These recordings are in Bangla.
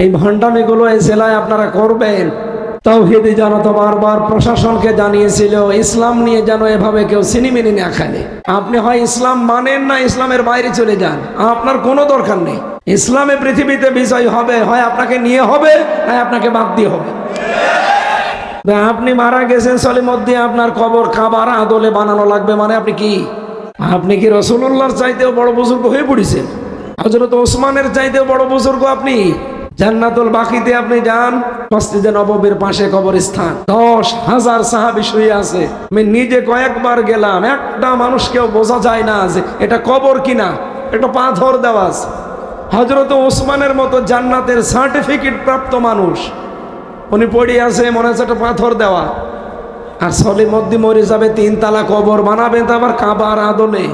এই ভণ্ডামিগুলো এই জেলায় আপনারা করবেন। তাওহীদি জনতা বারবার প্রশাসনকে জানিয়েছিল ইসলাম নিয়ে যেন এভাবে কেউ সিনিমিনি না খায়। আপনি হয় ইসলাম মানেন না ইসলামের বাইরে চলে যান, আপনার কোনো দরকার নেই। ইসলামে পৃথিবীতে বিজয় হবে, হয় আপনাকে নিয়ে হবে হয় আপনাকে বাদ দিয়ে হবে। আপনি মারা গেছেন সলিমুদ্দিন, আপনার কবর কাবার আদলে বানানো লাগবে মানে আপনি কি রাসূলুল্লাহর চাইতেও বড় বুজুর্গ হয়ে পড়েছেন? হযরত ওসমানের চাইতেও বড় বুজুর্গ আপনি। জান্নাতুল বাকিতে আপনি যান, মসজিদে নববীর পাশে কবরস্থান, 10,000 সাহাবী শুয়ে আছে। আমি নিজে কয়েকবার গেলাম, একটা মানুষকেও বোঝা যায় না যে এটা কবর কিনা, এটা পাথর দেওয়া আছে। হযরত ওসমানের মতো জান্নাতের সার্টিফিকেট প্রাপ্ত মানুষ, উনি পড়ে আছে, মনে হচ্ছে একটা পাথর দেওয়া। আর সলিমুদ্দিন মরে যাবে, 3 তালা কবর বানাবেন, তো আবার কাবার আদলে।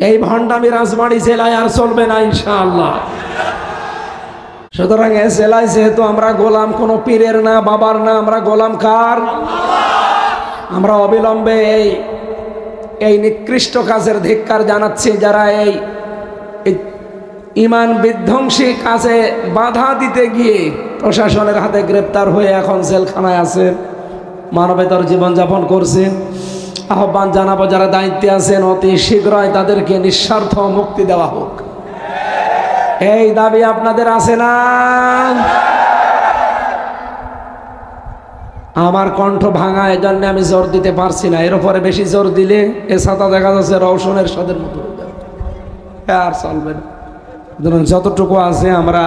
এই ভণ্ডামি রাজবাড়ী জেলায় আর চলবে না ইনশাআল্লাহ। সুতরাং এই জেলায় যেহেতু আমরা গোলাম কোনো পীরের না, বাবার না, আমরা গোলাম কার? আমরা অবিলম্বে এই নিকৃষ্ট কাজের ধিক্কার জানাচ্ছি, যারা এই ইমান বিধ্বংসী কাজে বাধা দিতে গিয়ে প্রশাসনের হাতে গ্রেপ্তার হয়ে এখন জেলখানায় আছেন, মানবেতর জীবনযাপন করছেন। আহ্বান জানাবো যারা দায়িত্বে আছেন অতি শীঘ্রই তাদেরকে নিঃস্বার্থ মুক্তি দেওয়া হোক। এই দাবি আপনাদের আছে না? আমার কণ্ঠ ভাঙা, এজন্য আমি জোর দিতে পারছি না। এর উপরে বেশি জোর দিলে এ ছাতা দেখা যাচ্ছে রওশনের সাদের মতো আর চলবে না। যতটুকু আছে আমরা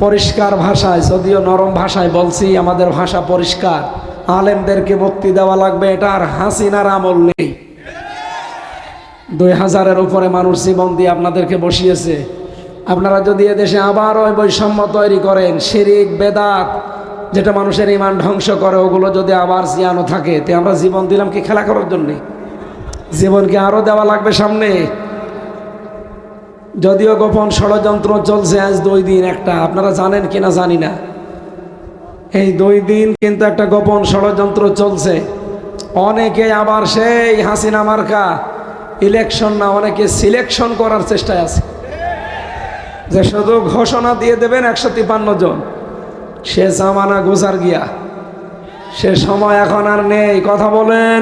পরিষ্কার ভাষায়, যদিও নরম ভাষায় বলছি, আমাদের ভাষা পরিষ্কার। আলেমদেরকে মুক্তি দেওয়া লাগবে, এটা আর হাসিনার আমল নেই। 2000-এর উপরে মানুষ জীবন দিয়ে আপনাদেরকে বসিয়েছে। আপনারা যদি এদেশে আবার ওই বৈষম্য তৈরি করেন, শিরিক বেদাত যেটা মানুষের ঈমান ধ্বংস করে, ওগুলো যদি আবার জিয়ানো থাকে, তে আমরা জীবন দিলাম কি খেলা করার জন্যে? জীবনকে আরো দেওয়া লাগবে সামনে। যদিও গোপন ষড়যন্ত্র চলছে আজ 2 দিন, একটা আপনারা জানেন কিনা জানি না, এই 2 দিন কিন্তু একটা গোপন ষড়যন্ত্র চলছে। অনেকে আবার সেই হাসিনা মার্কা ইলেকশন না, অনেকে সিলেকশন করার চেষ্টায় আছে, যে শুধু ঘোষণা দিয়ে দেবেন 153 জন। সে জামানা গুজার গিয়া, সে সময় এখন আর নেই। কথা বলেন,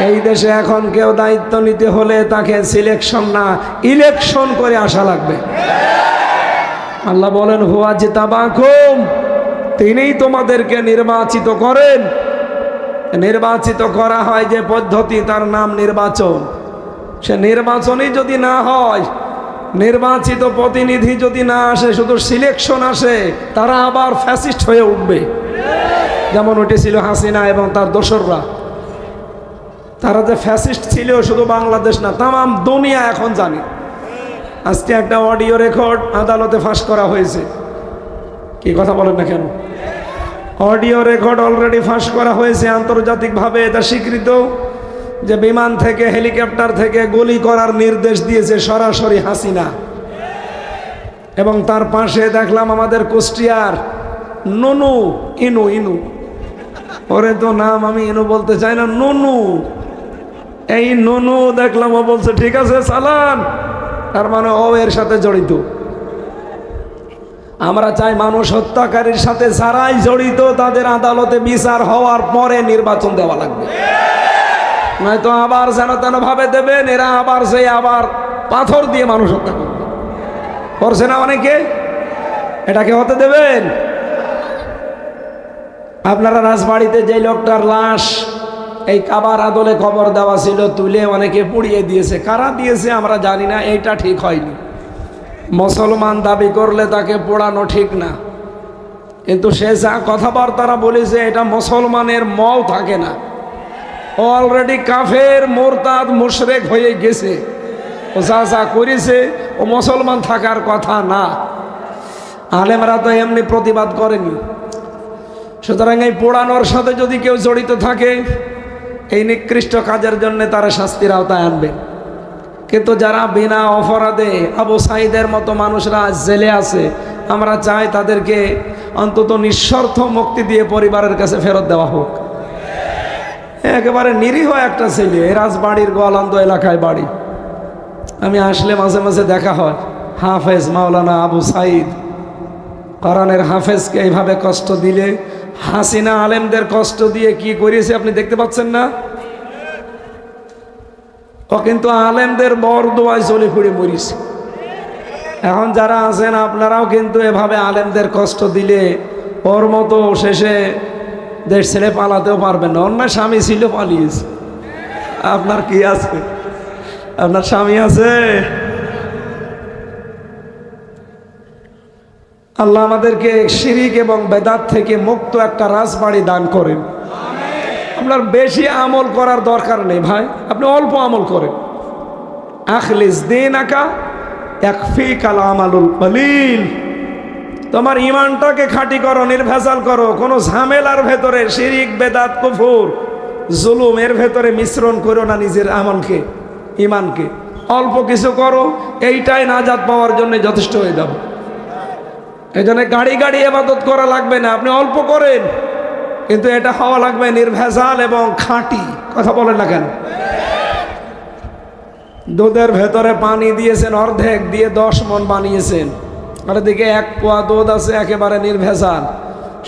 এই দেশে এখন কেউ দায়িত্ব নিতে হলে তাকে সিলেকশন না, ইলেকশন করে আসা লাগবে। আল্লাহ বলেন হুয়া জিতাবাকুম, তিনিই তোমাদেরকে নির্বাচিত করেন। নির্বাচিত করা হয় যে পদ্ধতি, তার নাম নির্বাচন। সে নির্বাচনই যদি না হয়, নির্বাচিত প্রতিনিধি যদি না আসে, শুধু সিলেকশন আসে, তারা আবার ফ্যাসিস্ট হয়ে উঠবে, যেমন উঠেছিল হাসিনা এবং তার দোসররা। তারা যে ফ্যাসিস্ট ছিল শুধু বাংলাদেশ না, তাম দুনিয়া এখন জানে। আজকে একটা অডিও রেকর্ড আদালতে ফাঁস করা হয়েছে। কি কথা বলেন না কেন? অডিও রেকর্ড অলরেডি ফাঁস করা হয়েছে আন্তর্জাতিকভাবে, এটা স্বীকৃত যে বিমান থেকে, হেলিকপ্টার থেকে গুলি করার নির্দেশ দিয়েছে সরাসরি হাসিনা। এবং তার পাশে দেখলাম আমাদের কুষ্টিয়ার নুনু, ইনু, ওরে তো নাম আমি ইনু বলতে চাই না, নুনু, এই নুনু দেখলাম ও বলছে ঠিক আছে চালান, তার মানে ও এর সাথে জড়িত। আমরা চাই মানুষ হত্যাকারীর সাথে যারাই জড়িত তাদের আদালতে বিচার হওয়ার পরে নির্বাচন দেওয়া লাগবে, নয়তো আবার যেন তেন ভাবে দেবেন, এরা আবার পাথর দিয়ে মানুষ হত্যা করবে। করছে না অনেকে, এটাকে হতে দেবেন? আপনারা রাজবাড়িতে যে লোকটার লাশ এই কাবার আদলে কবর দেওয়া ছিল, তুলে অনেকে পুড়িয়ে দিয়েছে, কারা দিয়েছে আমরা জানি না, এইটা ঠিক হয়নি। মুসলমান দাবি করলে তাকে পোড়ানো ঠিক না, কিন্তু সে যা কথাবার্তারা বলেছে এটা মুসলমানের মও থাকে না। অলরেডি কাফের, মোরতাদ, মুশরিক হয়ে গেছে। ও যা করেছে ও মুসলমান থাকার কথা না। আলেমরা তো এমনি প্রতিবাদ করেনি। সুতরাং এই পোড়ানোর সাথে যদি কেউ জড়িত থাকে, এই নিকৃষ্ট কাজের জন্য তারা শাস্তির আওতায় আনবে। কিন্তু যারা বিনা অপরাধে, আবু সাঈদের মতো মানুষরা জেলে আছে, আমরা চাই তাদেরকে অন্তত নিঃশর্ত মুক্তি দিয়ে পরিবারের কাছে ফেরত দেওয়া হোক। একেবারে নিরীহ একটা ছেলে, রাজবাড়ির গোয়ালন্দ এলাকায় বাড়ি। আমি আসলে মাঝে মাঝে দেখা হয়, হাফেজ মাওলানা আবু সাঈদ, কোরআনের হাফেজকে এইভাবে কষ্ট দিলে, হাসিনা আলেমদের কষ্ট দিয়ে কি করেছে আপনি দেখতে পাচ্ছেন না? ও কিন্তু আলেমদের বরদোয়ায় চলে পড়ে মরিছে। এখন যারা আছেন আপনারাও কিন্তু এভাবে আলেমদের কষ্ট দিলে ওর মতো শেষে দেশ ছেড়ে পালাতেও পারবেন না। অন্য স্বামী ছিল, পালিয়েছে। আপনার কি আছে? আপনার স্বামী আছে? আল্লাহ আমাদেরকে শিরিক এবং বেদাত থেকে মুক্ত একটা রাজবাড়ি দান করেন। আপনার বেশি আমল করার দরকার নেই ভাই, আপনি অল্প আমল করেন। আখলিস দীনাকা ইয়াকফিকাল আমালুল কলিল। তোমার ইমানটাকে খাঁটি করো, নির্ভেজাল করো। কোনো ঝামেলার ভেতরে শিরিক বেদাত কুফর জুলুম এর ভেতরে মিশ্রণ করো না নিজের আমলকে, ইমানকে। অল্প কিছু করো, এইটাই নাজাত পাওয়ার জন্য যথেষ্ট হয়ে যাবে। এই জন্য গাড়ি গাড়ি ইবাদত করা লাগবে না, আপনি অল্প করেন, কিন্তু এটা হওয়া লাগবে নির্ভেজাল এবং খাঁটি। কথা বলেন না কেন? দুধের ভেতরে পানি দিয়েছেন অর্ধেক দিয়ে 10 মণ বানিয়েছেন, আর দিকে 1 পোয়া দুধ আছে একেবারে নির্ভেজাল।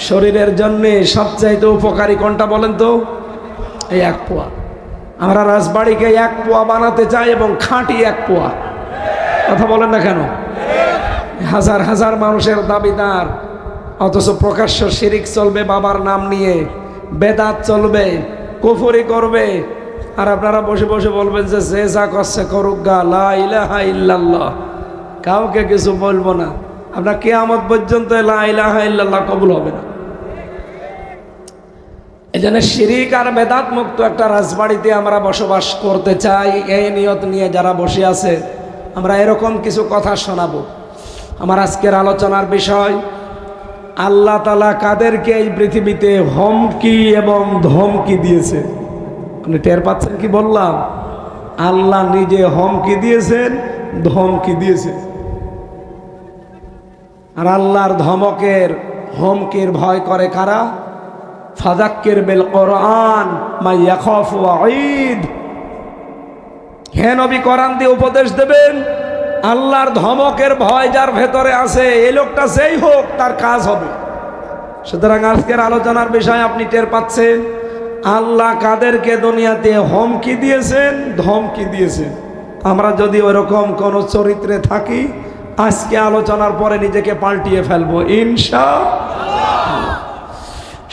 শরীরের জন্য সবচাইতে উপকারী কোনটা বলেন তো? এই 1 পোয়া। আমরা রাজবাড়িকে 1 পোয়া বানাতে চাই এবং খাঁটি 1 পোয়া। কথা বলেন না কেন? হাজার হাজার মানুষের দাবিদার, অথচ প্রকাশ্য শিরিক চলবে বাবার নাম নিয়ে, বেদাত চলবে, কুফরি করবে, আর আপনারা বসে বসে বলবেন যে যে যা করছে করুক গা, লা ইলাহা ইল্লাল্লাহ, কাউকে কিছু বলবো না। আপনার কিয়ামত পর্যন্ত লা ইলাহা ইল্লাল্লাহ কবুল হবে না। এই জন্য শিরিক আর বেদাত মুক্ত একটা রাজবাড়িতে আমরা বসবাস করতে চাই। এই নিয়ত নিয়ে যারা বসে আছে, আমরা এরকম কিছু কথা শোনাবো। আমার আজকের আলোচনার বিষয়, আল্লাহ তাআলা কাদেরকে এই পৃথিবীতে হুমকি এবং ধমকি দিয়েছে। আপনি টের পাচ্ছেন কি বললাম? আল্লাহ নিজে হুমকি দিয়েছেন, ধমকি দিয়েছেন। আর আল্লাহর ধমকের হুমকির ভয় করে কারা? ফাযাক্কির বিল কোরআন মা ইয়াখাফু ওয়াঈদ। হে নবী, কোরআন দিয়ে উপদেশ দেবেন, আল্লাহর ধমকের ভয় যার ভেতরে আছে, এই লোকটা যেই হোক তার কাজ হবে। সুতরাং আজকের আলোচনার বিষয় আপনি টের পাচ্ছেন, আল্লাহ কাদেরকে দুনিয়াতে হুমকি দিয়েছেন, ধমকি দিয়েছেন। আমরা যদি ওরকম কোন চরিত্রে থাকি, আজকে আলোচনার পরে নিজেকে পাল্টিয়ে ফেলবো ইনশাআল্লাহ।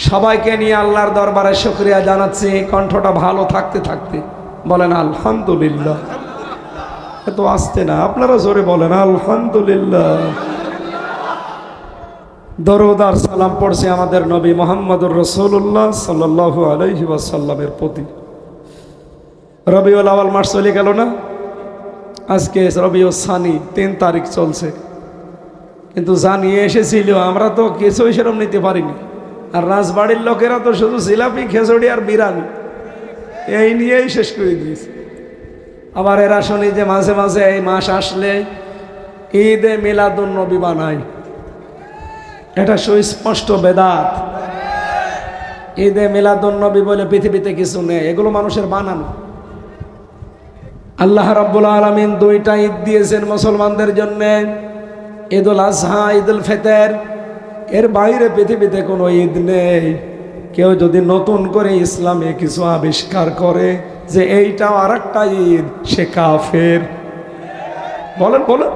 সবাইকে নিয়ে আল্লাহর দরবারে শুকরিয়া জানাচ্ছি, কণ্ঠটা ভালো থাকতে থাকতে বলেন আলহামদুলিল্লাহ। এত আসতে না, আপনারা জোরে বলেন আলহামদুলিল্লাহ। দরুদ আর সালাম পড়ছি আমাদের নবী মুহাম্মদুর রাসূলুল্লাহ সাল্লাল্লাহু আলাইহি ওয়াসাল্লামের প্রতি। রবিউল আউয়াল মাস চলে গেল না? আজকে রবিউল সানি 3 তারিখ চলছে, কিন্তু জানিয়ে এসেছিল আমরা তো কিছুই সেরকম নিতে পারিনি। আর রাজবাড়ির লোকেরা তো শুধু জিলাপি, খেচড়ি আর বিরিয়ানি এই নিয়েই শেষ করে দিয়েছে। আবার এরা শুনি যে মাঝে মাঝে এই মাস আসলে ঈদে মিলাদুন নবী বানায়। এটা সুস্পষ্ট বেদাত। ঈদে মিলাদুন নবী বলে পৃথিবীতে কিছু নেই, এগুলো মানুষের বানানো। আল্লাহ রাব্বুল আলামিন 2টা ঈদ দিয়েছেন মুসলমানদের জন্য, ঈদুল আজহা, ঈদুল ফিতর। এর বাইরে পৃথিবীতে কোনো ঈদ নেই। কেউ যদি নতুন করে ইসলামে কিছু আবিষ্কার করে যে এইটাও আর একটা ঈদ, সে কাফের। বলেন বলেন।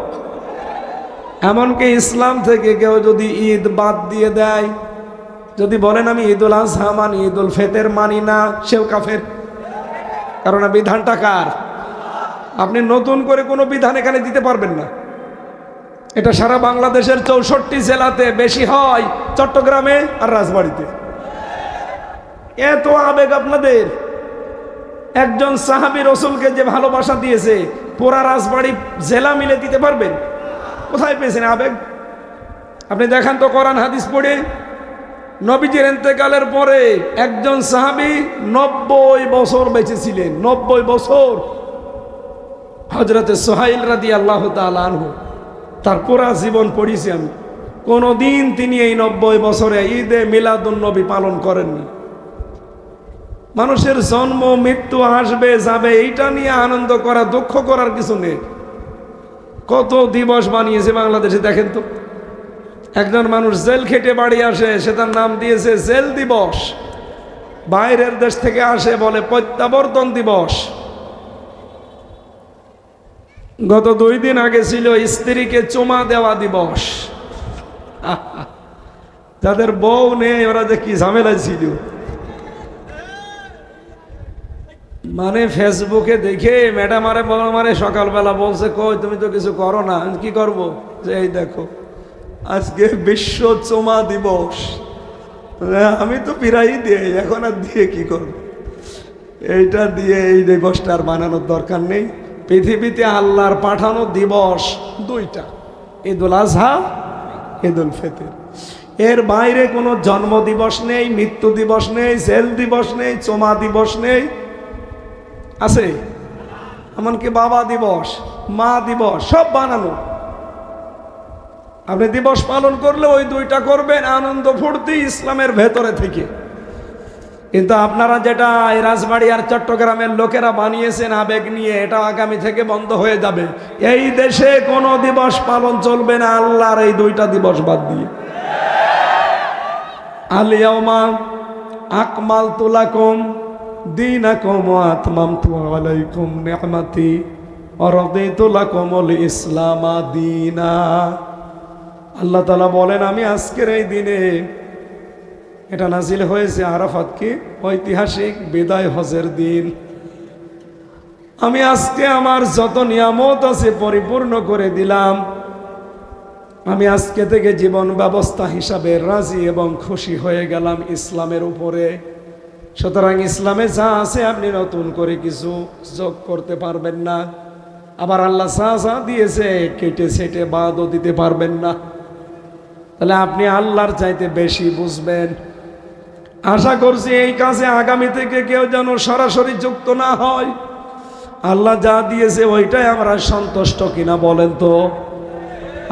এমনকি ইসলাম থেকে কেউ যদি ঈদ বাদ দিয়ে দেয়, যদি বলেন আমি ঈদুল আজহা মানি, ঈদুল ফিতর মানি না, সেও কাফের। কারণ বিধানটা কার? আপনি নতুন করে কোনো বিধান এখানে দিতে পারবেন না। এটা সারা বাংলাদেশের 64 জেলাতে বেশি হয়, চট্টগ্রামে আর রাজবাড়িতে। এত আবেগ আপনাদের। একজন সাহাবী রাসূলকে যে ভালোবাসা দিয়েছে, পুরা রাজবাড়ি জেলা মিলে দিতে পারবেন? কোথায় পেয়েছেন আবেগ? আপনি দেখান তো কোরআন হাদিস পড়ে। নবীজির ইন্তেকালের পরে একজন সাহাবী 90 বছর বেঁচে ছিলেন। 90 বছর। হযরতে সুহাইল রাদিয়াল্লাহু তাআলা আনহু, তার পুরা জীবন পড়েছি আমি। কোনদিন তিনি এই 90 বছরে ঈদে মিলাদুন নবী পালন করেননি। মানুষের জন্ম মৃত্যু আসবে যাবে, এইটা নিয়ে আনন্দ করা, দুঃখ করার কিছু নেই। কত দিবস বানিয়েছে বাংলাদেশে দেখেন তো। একজন মানুষ জেল খেটে বাড়ি আসে, সে তার নাম দিয়েছে জেল দিবস। বাইরের দেশ থেকে আসে বলে প্রত্যাবর্তন দিবস। গত 2 দিন আগে ছিল স্ত্রীকে চুমা দেওয়া দিবস। যাদের বউ নেই ওরা যে কি ঝামেলা ছিল। মানে ফেসবুকে দেখে ম্যাডাম আরে সকালবেলা বলছে, কই তুমি তো কিছু করো না। কি করব? যে এই দেখো আজকে বিশ্ব চুমা দিবস। আমি তো পিরাই দিই, এখন আর দিয়ে কি করব? এইটা দিয়ে এই দিবসটা আর বানানোর দরকার নেই। পৃথিবীতে আল্লাহর পাঠানো দিবস 2টা, ঈদুল আজহা, ঈদুল ফিতর। এর বাইরে কোনো জন্ম দিবস নেই, মৃত্যু দিবস নেই, জেল দিবস নেই, চুমা দিবস নেই। আছে? এমনকি বাবা দিবস, মা দিবস সব বানানো। আপনি দিবস পালন করলে ওই 2টা করবেন, আনন্দ ফুর্তি ইসলামের ভেতরে থেকে। কিন্তু আপনারা যেটা এই রাজবাড়ী আর চট্টগ্রামের লোকেরা বানিয়েছেন আবেগ নিয়ে, এটা আগামী থেকে বন্ধ হয়ে যাবে। এই দেশে কোনো দিবস পালন চলবে না আল্লাহর এই 2টা দিবস বাদ দিয়ে। আল ইয়াউমা আকমালতু লাকুম দীনাকুম ওয়া আতমামতু আলাইকুম নি'মাতি ওয়া রাদিতু লাকুমুল ইসলামা দীনা। আল্লাহ তাআলা বলেন, আমি আজকের এই দিনে, এটা নাজিল হয়েছে আরাফাত কি ঐতিহাসিক বিদায় হজের দিন, আমি আজকে আমার যত নিয়ামত আছে পরিপূর্ণ করে দিলাম। আমি আজকে থেকে জীবন ব্যবস্থা হিসাবে রাজি এবং খুশি হয়ে গেলাম ইসলামের উপরে। সুতরাং ইসলামে যা আছে আপনি নতুন করে কিছু যোগ করতে পারবেন না। আবার আল্লাহ যা দিয়েছে কেটে ছেটে বাদও দিতে পারবেন না। তাহলে আপনি আল্লাহর চাইতে বেশি বুঝবেন। আশা করছি এই কাজে আগামী থেকে কেউ যেন সরাসরি যুক্ত না হয়। আল্লাহ যা দিয়েছে ওইটাই আমরা সন্তুষ্ট কিনা বলেন তো?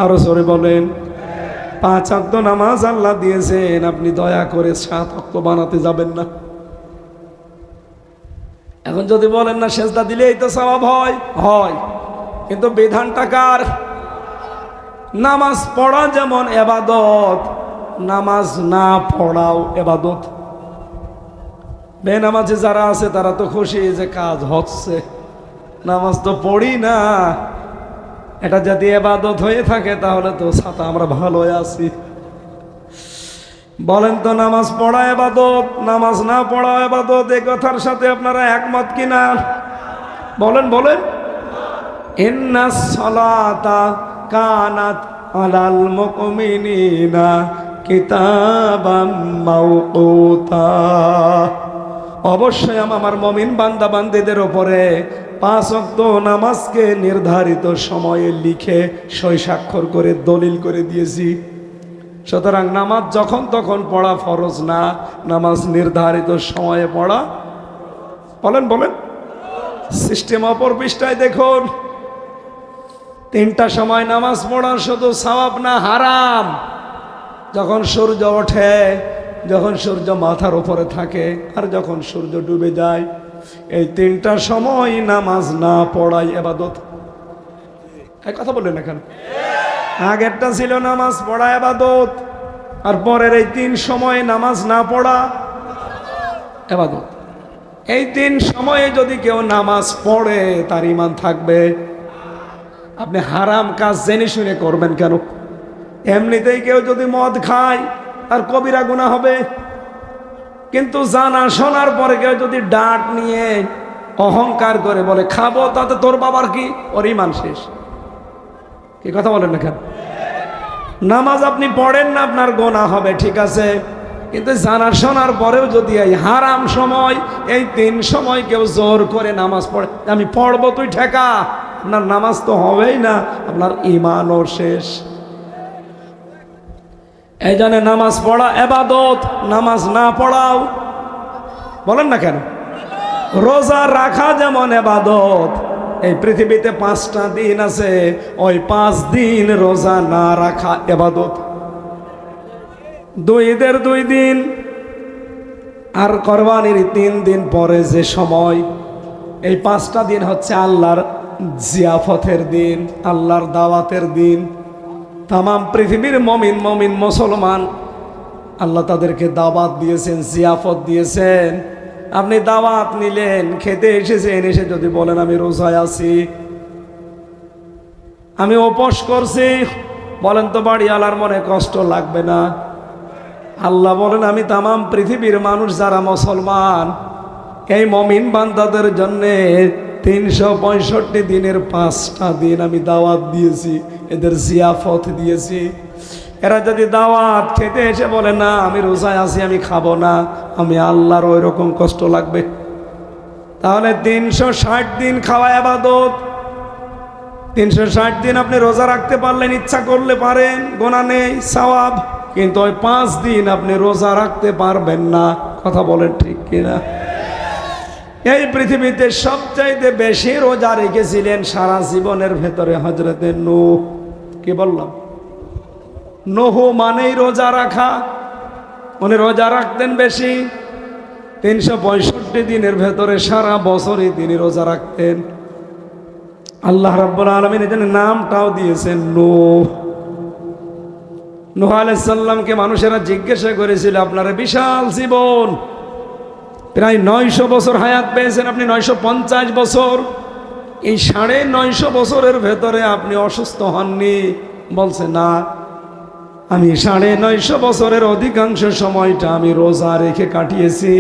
আরো জোরে বলেন। 5 ওয়াক্ত নামাজ আল্লাহ দিয়েছেন, আপনি দয়া করে 7 ওয়াক্ত বানাতে যাবেন না। এখন যদি বলেন না সেজদা দিলেই তো সওয়াব হয়, কিন্তু বিধানটা কার? নামাজ পড়া যেমন ইবাদত, নামাজ না পড়াও ইবাদত। বেনামাজি যারা আছে তারা তো খুশি যে কাজ হচ্ছে, নামাজ তো পড়ি না। এটা যদি ইবাদত হয়ে থাকে তাহলে তো ছাতা আমরা ভালো আছি। বলেন তো নামাজ পড়া ইবাদত, নামাজ না পড়া ইবাদত, এই কথার সাথে আপনারা একমত কিনা? বলেন বলেন। ইন্নাস সালাতা কানাত আলাল মুমিনিনা কিতাবাম মাওকুতা। অবশ্যই আমার মুমিন বান্দা বান্দীদের উপরে 5 ওয়াক্ত নামাজকে নির্ধারিত সময়ে লিখে সই স্বাক্ষর করে দলিল করে দিয়েছি। সুতরাং নামাজ যখন তখন পড়া ফরজ না, নামাজ নির্ধারিত সময়ে পড়া। বলেন বলেন। সিস্টেম অপর পৃষ্ঠায় দেখুন, 3টা সময় নামাজ পড়া শুধু সওয়াব না, হারাম। যখন সূর্য ওঠে, যখন সূর্য মাথার উপরে থাকে, আর যখন সূর্য ডুবে যায়, এই 3টা সময় নামাজ না পড়াই ইবাদত। এই কথা বললেন এখন? আগেরটা ছিল নামাজ পড়া ইবাদত, আর পরের এই 3 সময় নামাজ না পড়া ইবাদত। এই 3 সময়ে যদি কেউ নামাজ পড়ে তার ঈমান থাকবে। আপনি হারাম কাজ জেনে শুনে করবেন কেন? এমনিতেই কেউ যদি মদ খায় তার কবিরা গুনাহ হবে, কিন্তু জানা শোনার পরে কেউ যদি ডাট নিয়ে অহংকার করে বলে খাবো, তাতে তোর বাবার কি? ওর ঈমান শেষ। কি কথা বলেন না কেন? নামাজ আপনি পড়েন না, আপনার গুনাহ হবে, ঠিক আছে, কিন্তু জানা শোনার পরেও যদি এই হারাম সময়, এই 3 সময় কেউ জোর করে নামাজ পড়ে, আমি পড়বো, তুই ঠেকা, আপনার নামাজ তো হবেই না, আপনার ঈমানও শেষ। এই জন্য নামাজ পড়া ইবাদত, নামাজ না পড়াও। বলেন না কেন? রোজা রাখা যেমন ইবাদত। এই পৃথিবীতে 5টা দিন আছে, ওই 5 দিন রোজা না রাখা ইবাদত। 2 ঈদের 2 দিন আর কোরবানির 3 দিন পরে যে সময়, এই 5টা দিন হচ্ছে আল্লাহর জিয়াফতের দিন, আল্লাহর দাওয়াতের দিন। তামাম পৃথিবীর মমিন মুসলমান আল্লাহ তাদেরকে দাওয়াত দিয়েছেন, জিয়াফত দিয়েছেন। আপনি দাওয়াত নিলেন, খেতে এসেছেন, এসে যদি বলেন আমি রোজায় আছি, আমি উপোস করছি, বলেন তো বাড়িওয়ালার মনে কষ্ট লাগবে না? আল্লাহ বলেন আমি তামাম পৃথিবীর মানুষ যারা মুসলমান, এই মমিন বান্দাদের জন্যে 365 দিনের 5টা দিন আমি দাওয়াত দিয়েছি, এদের জিয়াফত দিয়েছি। এরা যদি দাওয়াত খেতে এসে বলে না আমি রোজায় আছি, আমি খাবো না, আমি আল্লাহর ওই রকম কষ্ট লাগবে? তাহলে 360 দিন খাওয়া ইবাদত। 360 দিন আপনি রোজা রাখতে পারলেন, ইচ্ছা করলে পারেন, গোনা নেই, সওয়াব। কিন্তু ওই 5 দিন আপনি রোজা রাখতে পারবেন না। কথা বলেন ঠিক কিনা? এই পৃথিবীতে সবচাইতে বেশি রোজা রেখেছিলেন সারা জীবনের ভেতরে হযরতে নূহ। কি বললাম? নূহ মানেই রোজা রাখা। উনি রোজা রাখতেন বেশি, 365 দিনের ভেতরে সারা বছরই তিনি রোজা রাখতেন। আল্লাহ রাব্বুল আলামিন এর জন্য নামটাও দিয়েছেন নূহ। নূহ আলাইহিস সালামকে মানুষেরা জিজ্ঞাসা করেছিল আপনার বিশাল জীবন, প্রায় 900 বছর হায়াত পেয়েছেন আপনি, 950 বছর, এই 950 বছরের ভেতরে আপনি অসুস্থ হননি? বলছে না, আমি 950 বছরের অধিকাংশ সময়টা আমি রোজা রেখে কাটিয়েছি,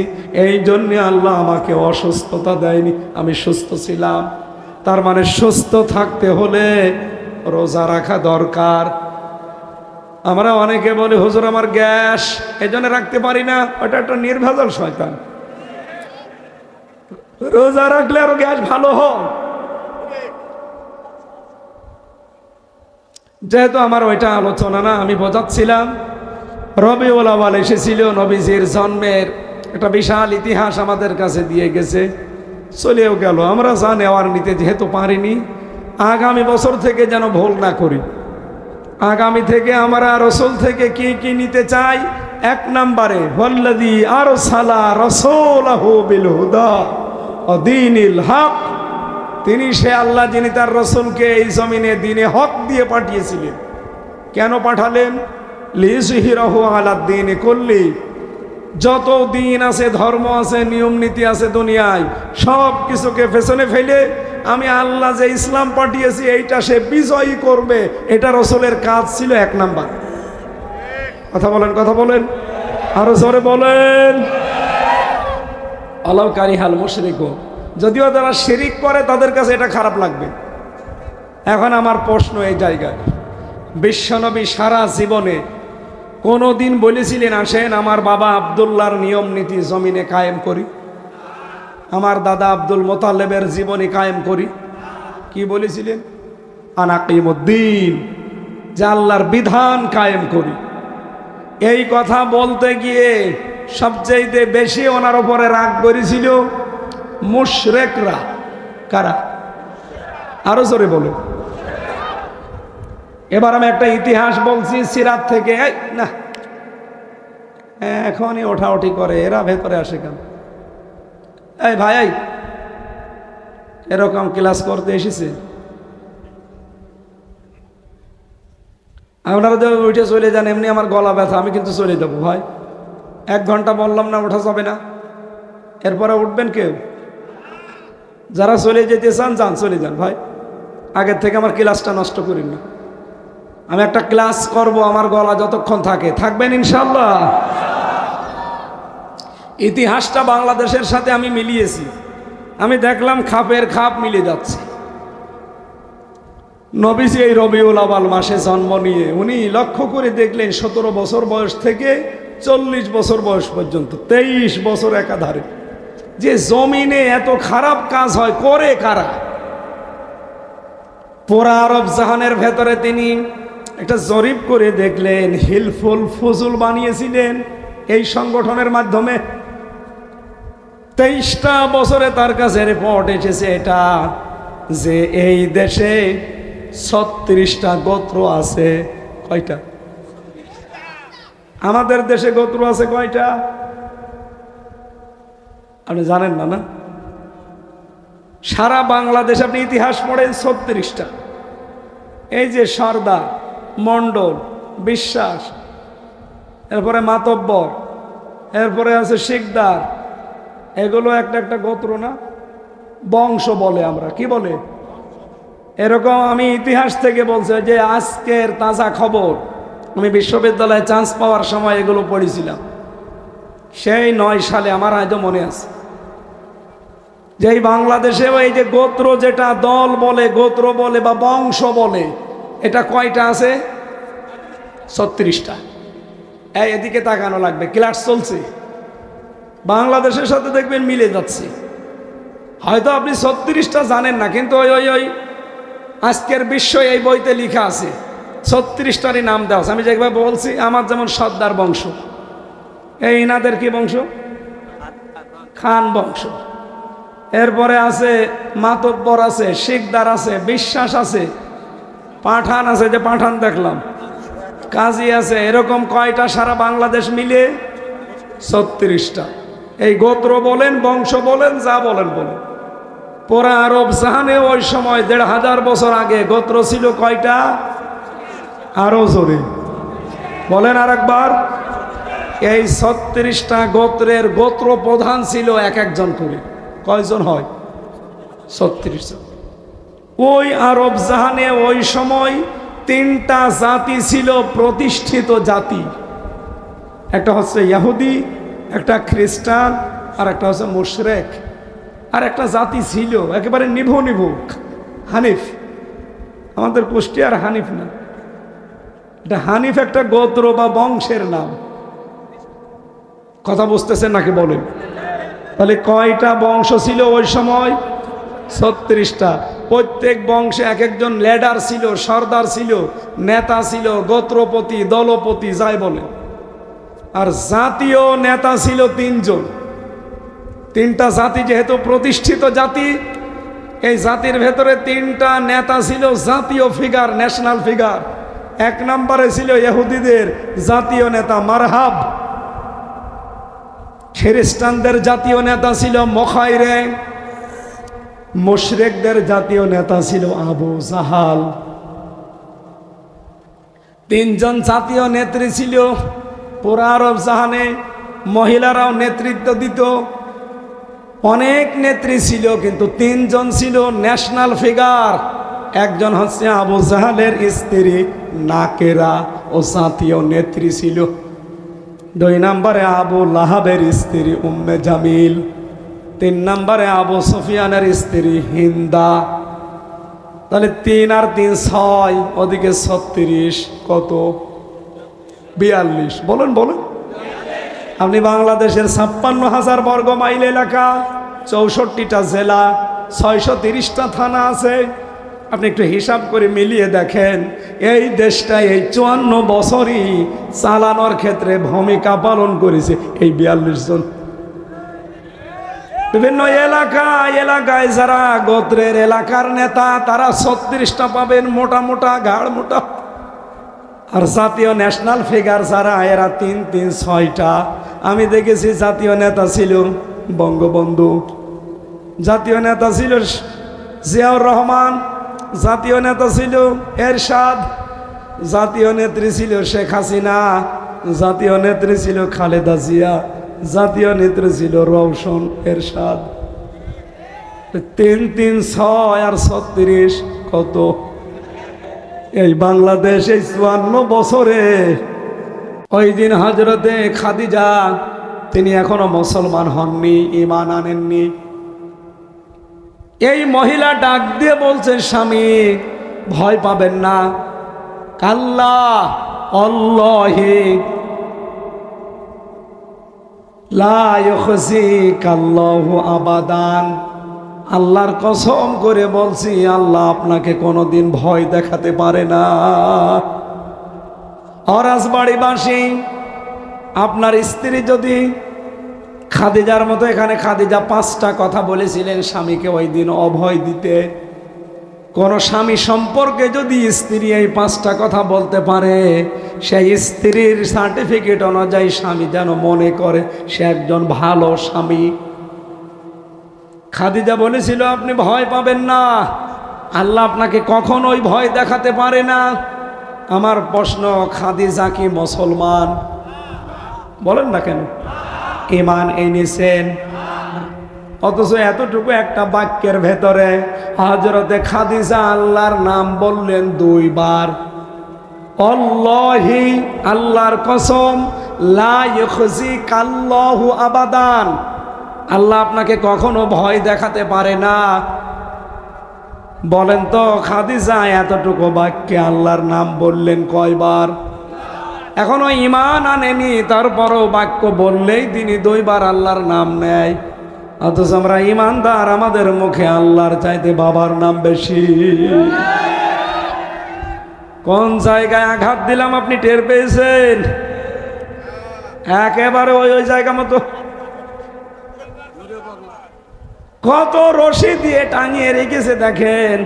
এই জন্য আল্লাহ আমাকে অসুস্থতা দেয়নি, আমি সুস্থ ছিলাম। তার মানে সুস্থ থাকতে হলে রোজা রাখা দরকার। আমরা অনেকে বলি হুজুর আমার গ্যাস, এজন্য রাখতে পারি না। ওটা একটা নির্ভেজাল শয়তান। রোজা রাখলে আরো গ্যাস ভালো হয়। যেহেতু আমার ওইটা আলোচনা না, আমি বোঝাচ্ছিলাম রবিউল আউয়াল এসেছিল, নবীজির জন্মের একটা বিশাল ইতিহাস আমাদের কাছে দিয়ে গেছে, চলেও গেল। আমরা যা নেওয়ার নিতে যেহেতু পারিনি, আগামী বছর থেকে যেন ভুল না করি। আগামী থেকে আমরা রাসূল থেকে কি কি নিতে চাই? 1 নম্বরে ওয়াল্লাযী আরসালা রাসূলাহু বিল হুদা ওয়া দীনিল হক। তিনি সে আল্লাহ যিনি তার রাসূলকে এই জমিনে দ্বীনে হক দিয়ে পাঠিয়েছিলেন। কেন পাঠালেন? লিইয়ুযহিরাহু আলাদ দীনি কুল্লি। যত দিন আছে, ধর্ম আছে, নিয়ম নীতি আছে দুনিয়ায়, সব কিছুকে পেছনে ফেলে আমি আল্লাহ যে ইসলাম পাঠিয়েছি এইটা সে বিজয়ী করবে, এটা রাসূলের কাজ ছিল 1 নাম্বার। কথা বলেন, কথা বলেন, আরো জোরে বলেন। আলাউ কারিহাল মুশরিকুন। যদিও যারা শিরিক করে তাদের কাছে এটা খারাপ লাগবে। এখন আমার প্রশ্ন এই জায়গায়, বিশ্বনবী সারা জীবনে কোনো দিন বলেছিলেন আসেন আমার বাবা আব্দুল্লাহর নিয়ম নীতি জমিনে কায়েম করি, আমার দাদা আব্দুল মোতালেবের জীবনী কায়েম করি? কি বলেছিলেন? আনাকিমুদ্দিন, যে আল্লাহর বিধান কায়েম করি। এই কথা বলতে গিয়ে সবচেয়ে বেশি ওনার উপরে রাগ করেছিল মুশরিকরা। কারা? আরো জোরে বলে। এবার আমি একটা ইতিহাস বলছি সিরাত থেকে। না এখনই ওঠাউঠি করে, এরা ভেতরে আসে কেন? এই ভাই, এরকম ক্লাস করতে এসেছে, আপনারা যদি উঠে চলে যান, এমনি আমার গলা ব্যথা, আমি কিন্তু চলে যাবো ভাই। 1 ঘন্টা বললাম না, ওঠা যাবে না। এরপরে উঠবেন কেউ? যারা চলে যেতে চান যান, চলে যান ভাই। আগের থেকে আমার ক্লাসটা নষ্ট করেন না। আমি একটা ক্লাস করব, আমার গলা যতক্ষণ থাকে, থাকবেন ইনশাআল্লাহ। ইতিহাসটা বাংলাদেশের সাথে আমি মিলিয়েছি, আমি দেখলাম খাপের খাপ মিলে যাচ্ছে। নবীজি এই রবিউল আউয়াল মাসে জন্ম নিয়ে উনি লক্ষ্য করে দেখলেন 17 বছর বয়স থেকে 40 বছর বয়স পর্যন্ত 23 বছর একাধারে যে জমিনে এত খারাপ কাজ হয় করে কারা? পুরা আরব জাহানের ভেতরে তিনি একটা জরিপ করে দেখলেন, হিলফুল ফুজুল বানিয়েছিলেন এই সংগঠনের মাধ্যমে। 23টা বছরে তার কাছে রিপোর্ট এসেছে এটা যে এই দেশে 36টা গোত্র আছে। কয়টা? আমাদের দেশে গোত্র আছে কয়টা আপনি জানেন না? না, সারা বাংলাদেশ আপনি ইতিহাস পড়েন 36টা। এই যে সর্দার, মণ্ডল, বিশ্বাস, এরপরে মাতব্বর, এরপরে আছে শিকদার। এগুলো একটা একটা গোত্র না, বংশ বলে, আমরা কি বলে এরকম। আমি ইতিহাস থেকে বলছি যে আজকের তাজা খবর, আমি বিশ্ববিদ্যালয়ে চান্স পাওয়ার সময় এগুলো পড়েছিলাম, সেই 9 সালে, আমার হয়তো মনে আছে। যে এই বাংলাদেশেও এই যে গোত্র, যেটা দল বলে, গোত্র বলে বা বংশ বলে, এটা কয়টা আছে? 36টা। এদিকে তাকানো লাগবে, ক্লাস চলছে, বাংলাদেশের সাথে দেখবেন মিলে যাচ্ছে। হয়তো আপনি 36টা জানেন না, কিন্তু ওই ওই ওই আজকের বিশ্ব এই বইতে লেখা আছে 36টারই নাম দেওয়া আছে। আমি যেভাবে বলছি, আমার যেমন সর্দার বংশ, এই ইনাদের কি বংশ? খান বংশ। এরপরে আছে মাতব্বর আছে, শিকদার আছে, বিশ্বাস আছে, পাঠান আছে, যে পাঠান দেখলাম, কাজী আছে। এরকম কয়টা সারা বাংলাদেশ মিলে? 36টা। এই গোত্র বলেন, বংশ বলেন, যা বলেন বলেন। পুরা আরব জাহানে ওই সময় 1500 বছর আগে গোত্র ছিল কয়টা? আরো জোরে বলেন আর একবার। এই 36টা গোত্রের গোত্র প্রধান ছিল এক একজন করে। কয়জন হয়? 36 জন। ওই আরব জাহানে ওই সময় 3টা জাতি ছিল, প্রতিষ্ঠিত জাতি। একটা হচ্ছে ইহুদি, একটা খ্রিস্টান, আর একটা হচ্ছে মুশরিক। আর একটা জাতি ছিল একেবারে নিভু নিভু, হানিফ। আমাদের কুষ্টিয়ার হানিফ না, এটা হানিফ একটা গোত্র বা বংশের নাম। কথা বুঝতেছেন নাকি বলেন? তাহলে কয়টা বংশ ছিল ওই সময়? 36টা। প্রত্যেক বংশে এক একজন লিডার ছিল, সর্দার ছিল, নেতা ছিল, গোত্রপতি, দলপতি, যাই বলে। আর জাতীয় নেতা ছিল 3 জন। 3টা জাতি যেহেতু প্রতিষ্ঠিত জাতি, এই জাতির ভেতরে 3টা নেতা ছিল জাতীয় ফিগার, ন্যাশনাল ফিগার। 1 নম্বরে ছিল ইহুদিদের জাতীয় নেতা মারহাব। খ্রিস্টানদের জাতীয় নেতা ছিল মুখাইরে। মুশরিকদের জাতীয় নেতা ছিল আবু জাহাল। 3 জন জাতীয় নেত্রী ছিল। পুরা আরব জাহানে মহিলারাও নেতৃত্ব দিত, অনেক নেত্রী ছিল, কিন্তু 3 জন ছিল ন্যাশনাল ফিগার। একজন হচ্ছে আবু জাহালের স্ত্রী নাকেরা, ও জাতীয় নেত্রী ছিল। 2 নম্বরে আবু লাহাবের স্ত্রী উম্মে জামিল। 3 নম্বরে আবু সুফিয়ানের স্ত্রী হিন্দা। তাহলে 3 আর 3 6, ওদিকে 36, কত? 42। বলেন বলেন। আপনি বাংলাদেশের 56,000 বর্গ মাইল এলাকা, 64টা জেলা, 630টা থানা আছে। আপনি একটু হিসাব করে মিলিয়ে দেখেন, এই দেশটা এই 54 বছরই চালানোর ক্ষেত্রে ভূমিকা পালন করেছে এই 42 জন। বিভিন্ন এলাকায় যারা গোত্রের এলাকার নেতা, তারা 36টা পাবেন, মোটা মোটা, ঘাড় মোটা। আর জাতীয় ন্যাশনাল ফিগার যারা, এরা 3 3 6টা। আমি দেখেছি জাতীয় নেতা ছিল বঙ্গবন্ধু, জাতীয় নেতা ছিল জিয়াউর রহমান, জাতীয় নেতা ছিল এরশাদ, জাতীয় নেত্রী ছিল শেখ হাসিনা, জাতীয় নেত্রী ছিল খালেদা জিয়া, জাতীয় নেত্রী ছিল রওশন এরশাদ। 3 3 6 আর 36, কত? এই বাংলাদেশ এই 54 বছরে, ওই দিন হজরতে খাদিজা, তিনি এখনো মুসলমান হননি, ঈমান আনেননি। এই মহিলা ডাক দিয়ে বলছেন, স্বামী ভয় পাবেন না, কাল্লা আল্লাহি লা ইউখজিকাল্লাহু আবাদান। আল্লাহর কসম করে বলছি, আল্লাহ আপনাকে কোনোদিন ভয় দেখাতে পারে না। অরাজবাড়িবাসী, আপনার স্ত্রী যদি খাদিজার মতো, এখানে খাদিজা 5টা কথা বলেছিলেন স্বামীকে ওই দিন অভয় দিতে। কোন স্বামী সম্পর্কে যদি স্ত্রী এই 5টা কথা বলতে পারে, সেই স্ত্রীর সার্টিফিকেট অনুযায়ী স্বামী যেন মনে করে সে একজন ভালো স্বামী। খাদিজা বলেছিল, আপনি ভয় পাবেন না, আল্লাহ আপনাকে কখনোই ভয় দেখাতে পারে না। আমার প্রশ্ন, খাদিজা কি মুসলমান? বলেন না কেন? ঈমান এনেছেন? অথচ এতটুকু একটা বাক্যের ভেতরে হযরতে খাদিজা আল্লাহর নাম বললেন 2 বার। আল্লাহি, আল্লাহর কসম, লা ইউখজিকাল্লাহু আবাদান, আল্লাহ আপনাকে কখনো ভয় দেখাতে পারে না। বলেন তো খাদিজা এতটুকু বাক্যে আল্লাহর নাম বললেন কয়বার? এখনো ঈমান আনেনি, তারপরও বাক্য বললেই তিনি 2 বার আল্লাহর নাম নেয়। অথচ আমরা ঈমানদার, আমাদের মুখে আল্লাহর চাইতে বাবার নাম বেশি। কোন জায়গায় আঘাত দিলাম আপনি টের পেয়েছেন? একেবারে ওই জায়গা মতো কত রশি দিয়ে টাঙিয়ে রেখেছে দেখেন।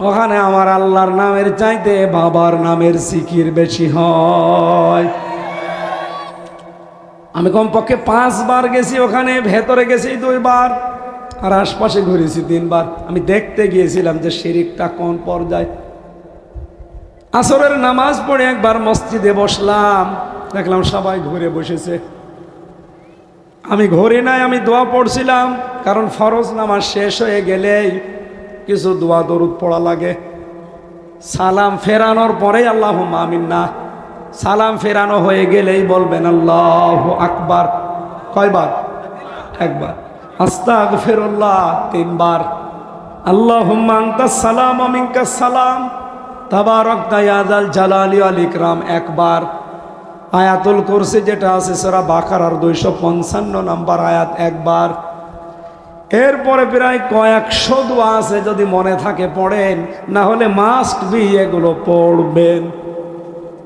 ওখানে আমার আল্লাহর নামের চাইতে বাবার নামের জিকির বেশি হয়। আমি কমপক্ষে 5 বার গেছি ওখানে, ভেতরে গেছি 2 বার, আর আশপাশে ঘুরেছি 3 বার। আমি দেখতে গিয়েছিলাম যে শিরিকটা কোন পর্যায়ে। আসরের নামাজ পড়ে একবার মসজিদে বসলাম, দেখলাম সবাই ঘুরে বসেছে। আমি ঘুরে নাই, আমি দোয়া পড়ছিলাম, কারণ ফরজ নামাজ শেষ হয়ে গেলেই কিছু দোয়া দরুদ পড়া লাগে। সালাম ফেরানোর পরেই আল্লাহুম্মা আমিন না, সালাম ফেরানো হয়ে গেলেই বলবেন আল্লাহু আকবার। কয়বার? 1 বার। আস্তাগফিরুল্লাহ 3 বার। আল্লাহুম্মা আনতাস সালাম ওয়া মিনকাস সালাম তাবারাকতা ইয়া যাল জালালি ওয়াল ইকরাম 1 বার। আয়াতুল কুরসি যেটা আছে সূরা বাকারার 255 নম্বর আয়াত 1 বার। এরপরে প্রায় কয়েকশো দোয়া আছে, যদি মনে থাকে পড়েন, না হলে মাস্ট বি এগুলো পড়বেন।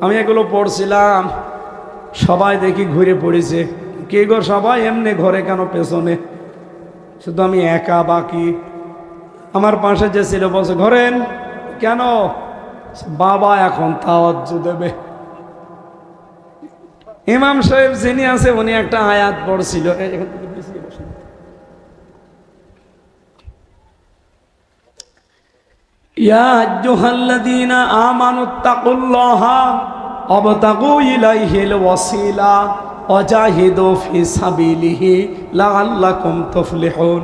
আমি এগুলো পড়ছিলাম, সবাই দেখি ঘুরে পড়েছে। কে গো সবাই এমনি ঘরে কেন পেছনে? শুধু আমি একা বাকি। আমার পাশে যে ছিল বলছে ঘরেন কেন? বাবা এখন তাওয়াজ্জু দেবে। ইমাম সাহেব যিনি আছে উনি একটা আয়াত পড়ছিল, ইয়া আইয়ুহাল্লাযীনা আমানুত্তাকুল্লাহা ওয়াবতাগু ইলাইহিল ওয়াসিলা ওয়াজাহিদু ফি সাবিলিহি লাআল্লাকুম তুফলিহুন।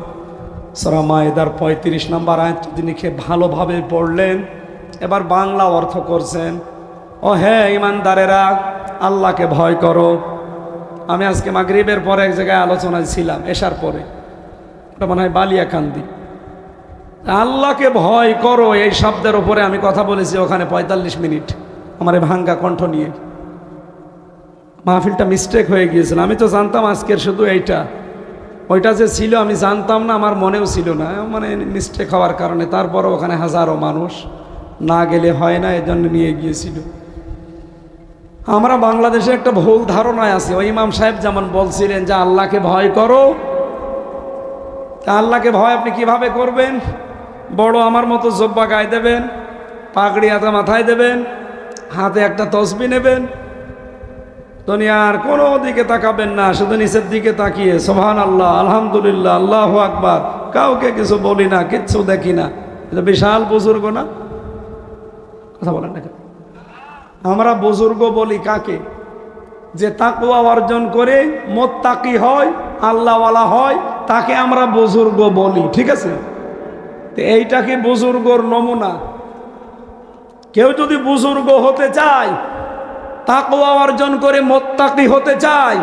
সূরা মায়েদার 35 নম্বর আয়াত তিনি ভালোভাবে পড়লেন, এবার বাংলা অর্থ করছেন। ও হে ঈমানদারেরা, আল্লাহকে ভয় করো। আমি আজকে মাগরিবের পরে এক জায়গায় আলোচনায় ছিলাম, এশার পরে, ওটা মনে হয় বালিয়াকান্দি। আল্লাহকে ভয় করো এই শব্দের উপরে আমি কথা বলেছি ওখানে 45 মিনিট আমার ভাঙ্গা কণ্ঠ নিয়ে। মাহফিলটা মিস্টেক হয়ে গিয়েছিল। আমি তো জানতাম আজকের শুধু এইটা, ওইটা যে ছিল আমি জানতাম না, আমার মনেও ছিল না, মানে মিস্টেক হওয়ার কারণে। তারপরও ওখানে হাজারো মানুষ, না গেলে হয় না, এজন্য নিয়ে গিয়েছিল। আমরা বাংলাদেশে একটা ভুল ধারণায় আছি। ওই ইমাম সাহেব যেমন বলছিলেন যে আল্লাহকে ভয় করো, তা আল্লাহকে ভয় আপনি কিভাবে করবেন? বড় আমার মতো জব্বা গায়ে দেবেন, পাগড়ি হাতে মাথায় দেবেন, হাতে একটা তসবি নেবেন, দুনিয়ার কোনো দিকে তাকাবেন না, শুধু নিচের দিকে তাকিয়ে সুবহানাল্লাহ, আলহামদুলিল্লাহ, আল্লাহু আকবার, কাউকে কিছু বলি না, কিচ্ছু দেখি না। এটা বিশাল বুজুর্গ না? কথা বলেন না? আমরা বুজুর্গ বলি কাকে? যে তাকওয়া অর্জন করে মুত্তাকি হয়, আল্লাহওয়ালা হয়, তাকে আমরা বুজুর্গ বলি। ঠিক আছে? তো এইটা কি বুজুর্গর নমুনা? কেউ যদি বুজুর্গ হতে চায়, তাকওয়া অর্জন করে মুত্তাকি হতে চায়,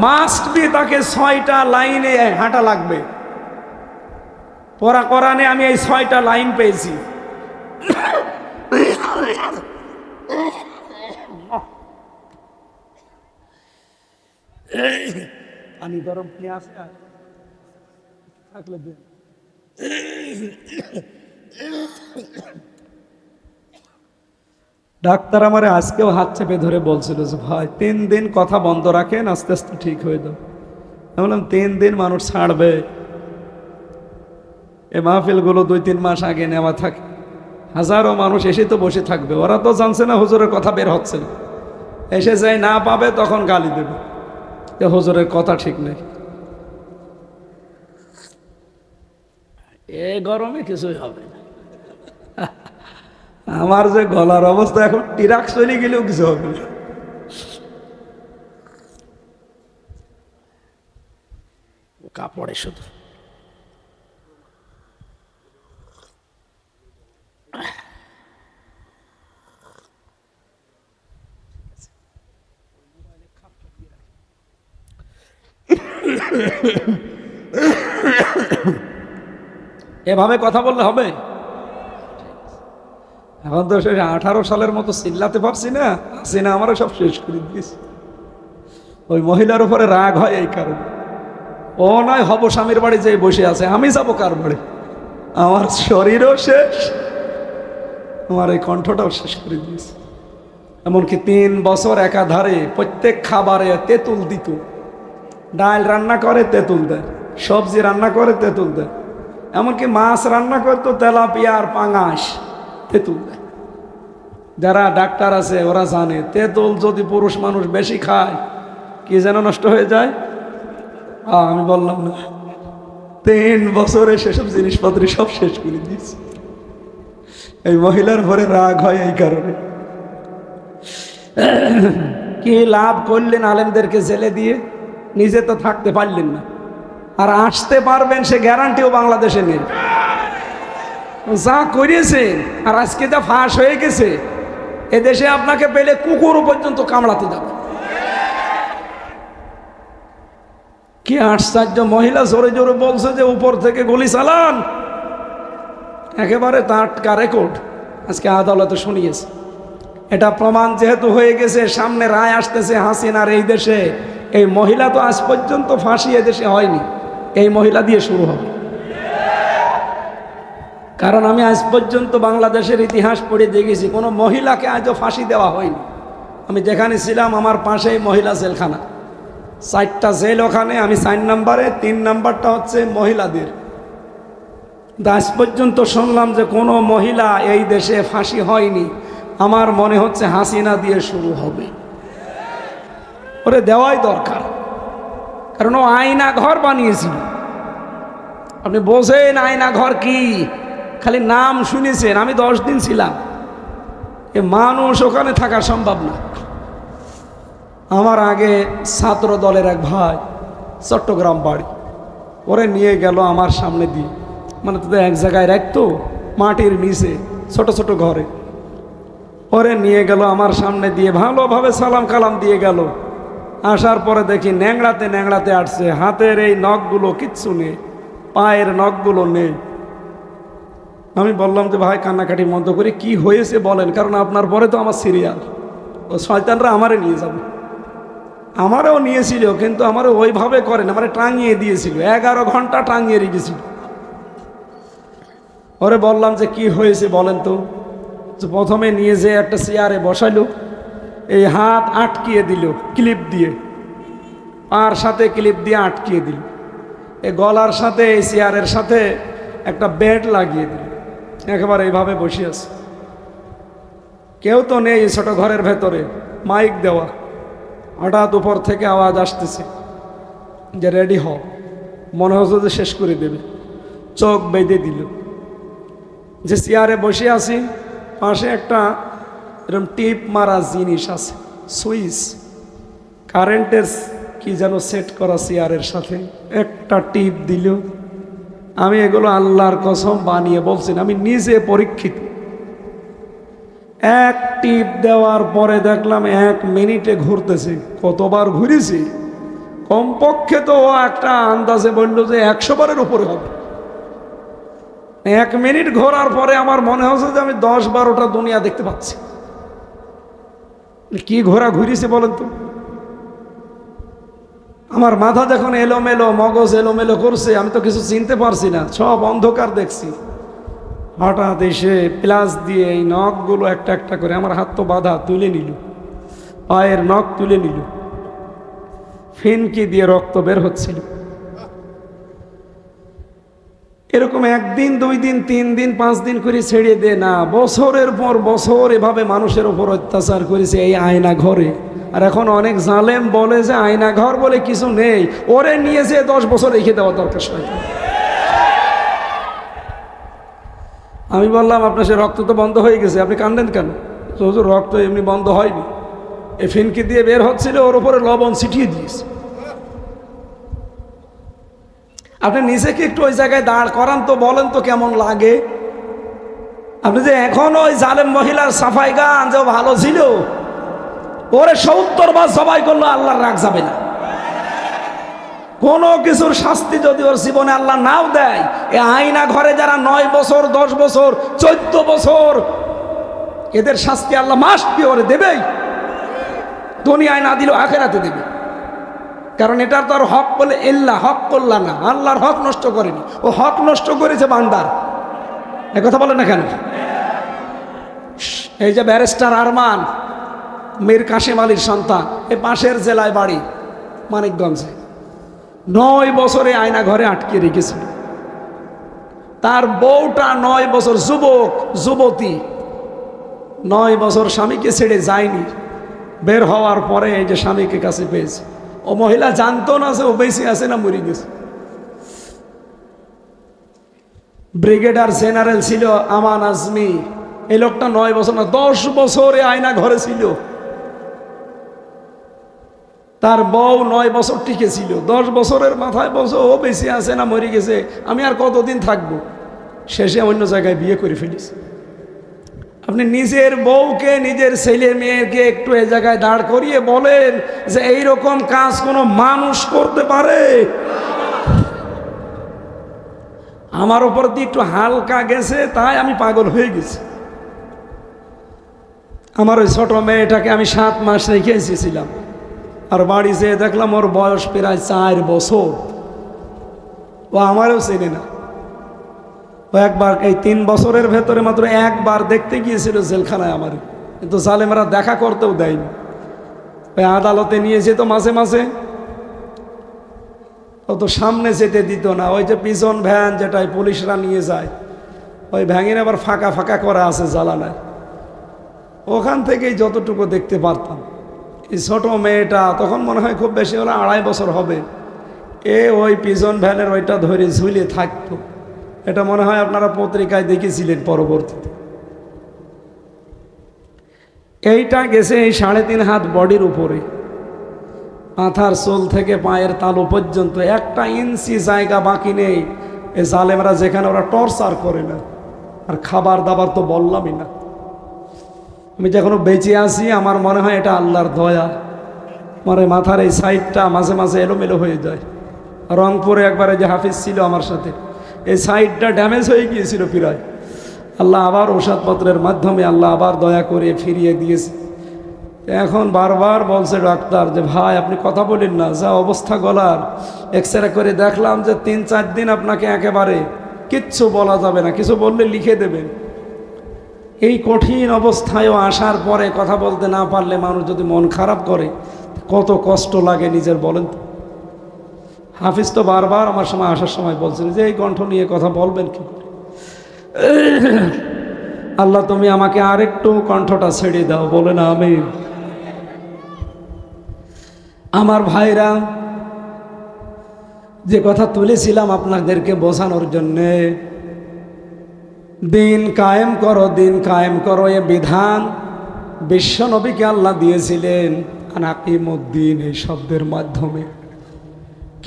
মাস্ট বি তাকে 6টা লাইনে হাঁটা লাগবে। পড়া কোরআনে আমি এই 6টা লাইন পেয়েছি। পানি গরম নিয়ে আসে থাকলে ডাক্তার আমার আজকেও হাত চেপে ধরে বলছিল যে ভাই 3 দিন কথা বন্ধ রাখেন, আস্তে আস্তে ঠিক হয়ে যাবে। আমি বললাম 3 দিন মানুষ ছাড়বে? এই মাহফিলগুলো 2-3 মাস আগে নেওয়া থাকে, হাজারো মানুষ এসে তো বসে থাকবে। ওরা তো জানছে না হুজুরের কথা বের হচ্ছে না, এসে যাই না পাবে তখন গালি দেবে যে হুজুরের কথা ঠিক নেই। এ গরমে কিছুই হবে না। আমার যে গলার অবস্থা এখন টিরাক চলে গেলেও কিছু হবে না। কাপড়ে শুধু এভাবে কথা বললে হবে? এখন তো সে 18 সালের মতো চিল্লাতে পারছি না, আসি না, আমারও সব শেষ করে দিয়েছি। ওই মহিলার উপরে রাগ হয় এই কারণে। ও নয় হব স্বামীর বাড়ি যে বসে আছে, আমি যাবো কার বাড়ি? আমার শরীরও শেষ, আমার এই কণ্ঠটাও শেষ করে দিয়েছে। এমনকি 3 বছর একাধারে প্রত্যেক খাবারে তেঁতুল দিত। ডাল রান্না করে তেঁতুল দেয়, সবজি রান্না করে তেঁতুল দেয়, এমনকি মাছ রান্না করতো তেলাপিয়া আর পাঙাশ, তেঁতুল দেয়। যারা ডাক্তার আছে ওরা জানে তেঁতুল যদি পুরুষ মানুষ বেশি খায় কি যেন নষ্ট হয়ে যায়। আমি বললাম না, 3 বছরে সেসব জিনিসপত্র সব শেষ করে দিয়েছি। এই মহিলার ঘরে রাগ হয় এই কারণে। কি লাভ করলেন আলেমদেরকে জেলে দিয়ে? নিজে তো থাকতে পারলেন না, আর আসতে পারবেন সে গ্যারান্টিও বাংলাদেশে নেই। যা করিয়েছেন আর আজকে যা ফাঁস হয়ে গেছে, এদেশে আপনাকে পেলে কুকুর পর্যন্ত কামড়াতে যাবে। কি আশ্চর্য! মহিলা জোরে জোরে বলছে যে উপর থেকে গুলি চালান, একেবারে টাটকা রেকর্ড আজকে আদালতে শুনিয়েছে। এটা প্রমাণ যেহেতু হয়ে গেছে, সামনে রায় আসতেছে হাসিনার এই দেশে। এই মহিলা তো আজ পর্যন্ত ফাঁসি এদেশে হয়নি, এই মহিলা দিয়ে শুরু হবে। কারণ আমি আজ পর্যন্ত বাংলাদেশের ইতিহাস পড়ে দেখেছি কোনো মহিলাকে আজও ফাঁসি দেওয়া হয়নি। আমি যেখানে ছিলাম আমার পাশেই মহিলা জেলখানা, 4টা জেল ওখানে, আমি 4 নম্বরে, 3 নম্বরটা হচ্ছে মহিলাদের। আজ পর্যন্ত শুনলাম যে কোনো মহিলা এই দেশে ফাঁসি হয়নি। আমার মনে হচ্ছে হাসিনা দিয়ে শুরু হবে। ওরে দেওয়াই দরকার, কারণ ও আয়না ঘর বানিয়েছিল। আপনি বোঝেন আয়না ঘর কি? খালি নাম শুনেছেন। আমি 10 দিন ছিলাম, এ মানুষ ওখানে থাকা সম্ভব না। আমার আগে ছাত্র দলের এক ভাই, চট্টগ্রাম বাড়ি, ওরে নিয়ে গেল আমার সামনে দিয়ে, মানে তো এক জায়গায় রাখতো মাটির নিচে ছোট ছোট ঘরে, ওরে নিয়ে গেল আমার সামনে দিয়ে, ভালোভাবে সালাম কালাম দিয়ে গেল। আসার পরে দেখি ন্যাংড়াতে ন্যাংড়াতে আসছে, হাতের এই নখগুলো কিচ্ছু নেই, পায়ের নখগুলো নেই। আমি বললাম যে ভাই কান্নাকাটি বন্ধ করে কি হয়েছে বলেন, কারণ আপনার পরে তো আমার সিরিয়াল, ও শয়তানরা আমারে নিয়ে যাবে। আমারও নিয়েছিল, কিন্তু আমারও ওইভাবে করেন, আমারে টাঙিয়ে দিয়েছিল, 11 ঘন্টা টাঙিয়ে রেখেছিল। ওরে বললাম যে কি হয়েছে বলেন তো। প্রথমে নিয়ে যে একটা চেয়ারে বসাইল, এই হাত আটকিয়ে দিল ক্লিপ দিয়ে, আর সাথে ক্লিপ দিয়ে আটকিয়ে দিল, এই গলার সাথে এই চেয়ারের সাথে একটা বেড লাগিয়ে দিল, একেবারে এইভাবে বসে আছে। কেউ তো নেই ছোট ঘরের ভেতরে, মাইক দেওয়া। হঠাৎ উপর থেকে আওয়াজ আসতেছে যে রেডি হও, মনে হচ্ছে যে শেষ করে দেবে। চোখ বেঁধে দিল। যে চেয়ারে বসে আছি, পাশে একটা এরকম টিপ মারা জিনিস আছে, সুইচ, কারেন্টের কি যেন সেট করা চেয়ারের সাথে একটা টিপ দিল। আমি এগুলো আল্লাহর কসম বানিয়ে বলছি, আমি নিজে পরীক্ষিত। এক টিপ দেওয়ার পরে দেখলাম 1 মিনিটে ঘুরতেছে। কতবার ঘুরেছি? কমপক্ষে তো ও একটা আন্দাজে বললো যে 100 বারের উপরে হবে। 1 মিনিট ঘোরার পরে আমার মনে হচ্ছে যে আমি 10-12টা দুনিয়া দেখতে পাচ্ছি। কি ঘোরা ঘুরিয়েছে বলেন তো? আমার মাথা যখন এলোমেলো, মগজ এলোমেলো করছে, আমি তো কিছু চিনতে পারছি না, সব অন্ধকার দেখছি। হঠাৎ এসে প্লাস দিয়ে এই নখগুলো একটা একটা করে, আমার হাত তো বাঁধা, তুলে নিল, পায়ের নখ তুলে নিল, ফিনকি দিয়ে রক্ত বের হচ্ছিল। এরকম 1 দিন 2 দিন 3 দিন 5 দিন করে ছেড়ে দে না, বছরের পর বছর এভাবে মানুষের উপর অত্যাচার করেছে এই আয়না ঘরে। আর এখন অনেক জালেম বলে যে আয়না ঘর বলে কিছু নেই, ওরে নিয়ে যে 10 বছর রেখে দেওয়া দরকার। আমি বললাম আপনার সে রক্ত তো বন্ধ হয়ে গেছে, আপনি কান্দেন কেন? তো হুজুর রক্ত এমনি বন্ধ হয়নি, এই ফিনকি দিয়ে বের হচ্ছিল, ওর উপরে লবণ ছিটিয়ে দিয়েছে। আপনি নিজেকে একটু ওই জায়গায় দাঁড় করান তো, বলেন তো কেমন লাগে। আপনি যে এখন ওই জালেম মহিলার সাফাই গান যে ভালো ছিল, ওরে 70 বার জবাই করলো আল্লাহর রাগ যাবে না। কোনো কিছুর শাস্তি যদি ওর জীবনে আল্লাহ নাও দেয়, এ আয়না ঘরে যারা 9 বছর 10 বছর 14 বছর, এদের শাস্তি আল্লাহ মাস্ট বি ওরে দেবেই। দুনিয়ায় না দিলেও আখেরাতে দেবে। কারণ এটার তো আর হক বলে ইল্লাহ, হক করলা না, আল্লাহর হক নষ্ট করেনি, ও হক নষ্ট করেছে বান্দার। এ কথা বলে না কেন? এই যে ব্যারিস্টার আরমান, মীর কাশেম আলীর সন্তান, এই পাশের জেলায় বাড়ি মানিকগঞ্জে, 9 বছরে আয়না ঘরে আটকে রেখেছিল। তার বউটা 9 বছর, যুবক যুবতী, 9 বছর স্বামীকে ছেড়ে যায়নি। বের হওয়ার পরে এই যে স্বামীকে কাছে পেয়েছে, ও মহিলা জানতো না যে ও বেঁচে আছে না মরে গেছে। ব্রিগেডার জেনারেল ছিল আমান আজমি, এই লোকটা 9 বছর না 10 বছরে আয়না ঘরে ছিল। তার বউ 9 বছর টিকে ছিল, 10 বছরের মাথায় বলছে ও বেঁচে আছে না মরে গেছে, আমি আর কতদিন থাকবো। শেষে অন্য জায়গায় বিয়ে করে ফেলিস। আপনি নিজের বউকে, নিজের ছেলে মেয়েকে একটু এই জায়গায় দাঁড় করিয়ে বলেন যে এইরকম কাজ কোনো মানুষ করতে পারে? আমার উপর দিয়ে একটু হালকা গেছে তাই আমি পাগল হয়ে গেছি। আমার ওই ছোট মেয়েটাকে আমি 7 মাস রেখে এসেছিলাম, আর বাড়ি যেয়ে দেখলাম ওর বয়স প্রায় 4 বছর। ও আমারও চেনে না। ও একবার এই 3 বছরের ভেতরে মাত্র একবার দেখতে গিয়েছিল জেলখানায় আমার, কিন্তু জালেমরা দেখা করতেও দেয়নি। ওই আদালতে নিয়ে যেত মাঝে মাঝে, ও তো সামনে যেতে দিত না। ওই যে পিছন ভ্যান যেটাই পুলিশরা নিয়ে যায়, ওই ভ্যানের আবার ফাঁকা ফাঁকা করা আছে জ্বালানায়, ওখান থেকেই যতটুকু দেখতে পারতাম। এই ছোট মেয়েটা তখন মনে হয় খুব বেশি হলে 2.5 বছর হবে, এ ওই পিছন ভ্যানের ওইটা ধরে ঝুলে থাকতো। এটা মনে হয় আপনারা পত্রিকায় দেখেছিলেন পরবর্তীতে। এইটা গেছে এই 3.5 হাত বডির উপরে, মাথার চুল থেকে পায়ের তালু পর্যন্ত 1 ইঞ্চি জায়গা বাকি নেই। এই জালেমরা যেখানে ওরা টর্চার করে না, আর খাবার দাবার তো বললামই না। আমি যখনও বেঁচে আছি আমার মনে হয় এটা আল্লাহর দয়া। আমার এই মাথার এই সাইডটা মাঝে মাঝে এলোমেলো হয়ে যায়। রংপুরে একবারে যে হাফিজ ছিল আমার সাথে, এই সাইডটা ড্যামেজ হয়ে গিয়েছিল প্রায়। আল্লাহ আবার ঔষধপত্রের মাধ্যমে আল্লাহ আবার দয়া করে ফিরিয়ে দিয়েছে। এখন বারবার বলছে ডাক্তার যে ভাই আপনি কথা বলেন না, যা অবস্থা গলার, এক্সরে করে দেখলাম যে 3-4 দিন আপনাকে একেবারে কিচ্ছু বলা যাবে না, কিছু বললে লিখে দেবেন। এই কঠিন অবস্থায়ও আসার পরে কথা বলতে না পারলে মানুষ যদি মন খারাপ করে কত কষ্ট লাগে নিজের, বলেন তো। হাফিজ তো বারবার আমার সময় আসার সময় বলছেন যে এই কণ্ঠ নিয়ে কথা বলবেন কি করে। আল্লাহ তুমি আমাকে আরেকটু কণ্ঠটা ছেড়ে দাও, বলে না আমিন। আমার ভাইরা, যে কথা তুলেছিলাম আপনাদেরকে বোঝানোর জন্যে, দিন কায়েম করো, দিন কায়েম করো, এ বিধান বিশ্ব নবীকে আল্লাহ দিয়েছিলেন আনাকিমুদ্দিন এই শব্দের মাধ্যমে।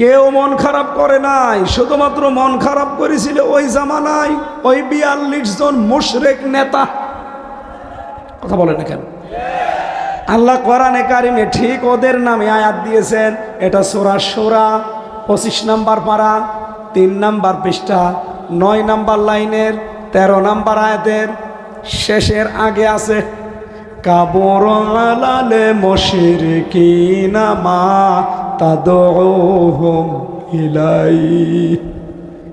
কেউ মন খারাপ করে নাই, শুধুমাত্র মন খারাপ করেছিল ওই জামানায় ওই 42 জন মুশরিক নেতা। কথা বলে না কেন? আল্লাহ কোরআনে কারিমে ঠিক ওদের নামে আয়াত দিয়েছেন। এটা সূরা শূরা 25 নম্বর পারা 3 নম্বর পৃষ্ঠা 9 নম্বর লাইনের 13 নম্বর আয়াতের শেষের আগে আছে, কাবুর আলাল মুশরিকিনা মা তাদউহুম ইলাই।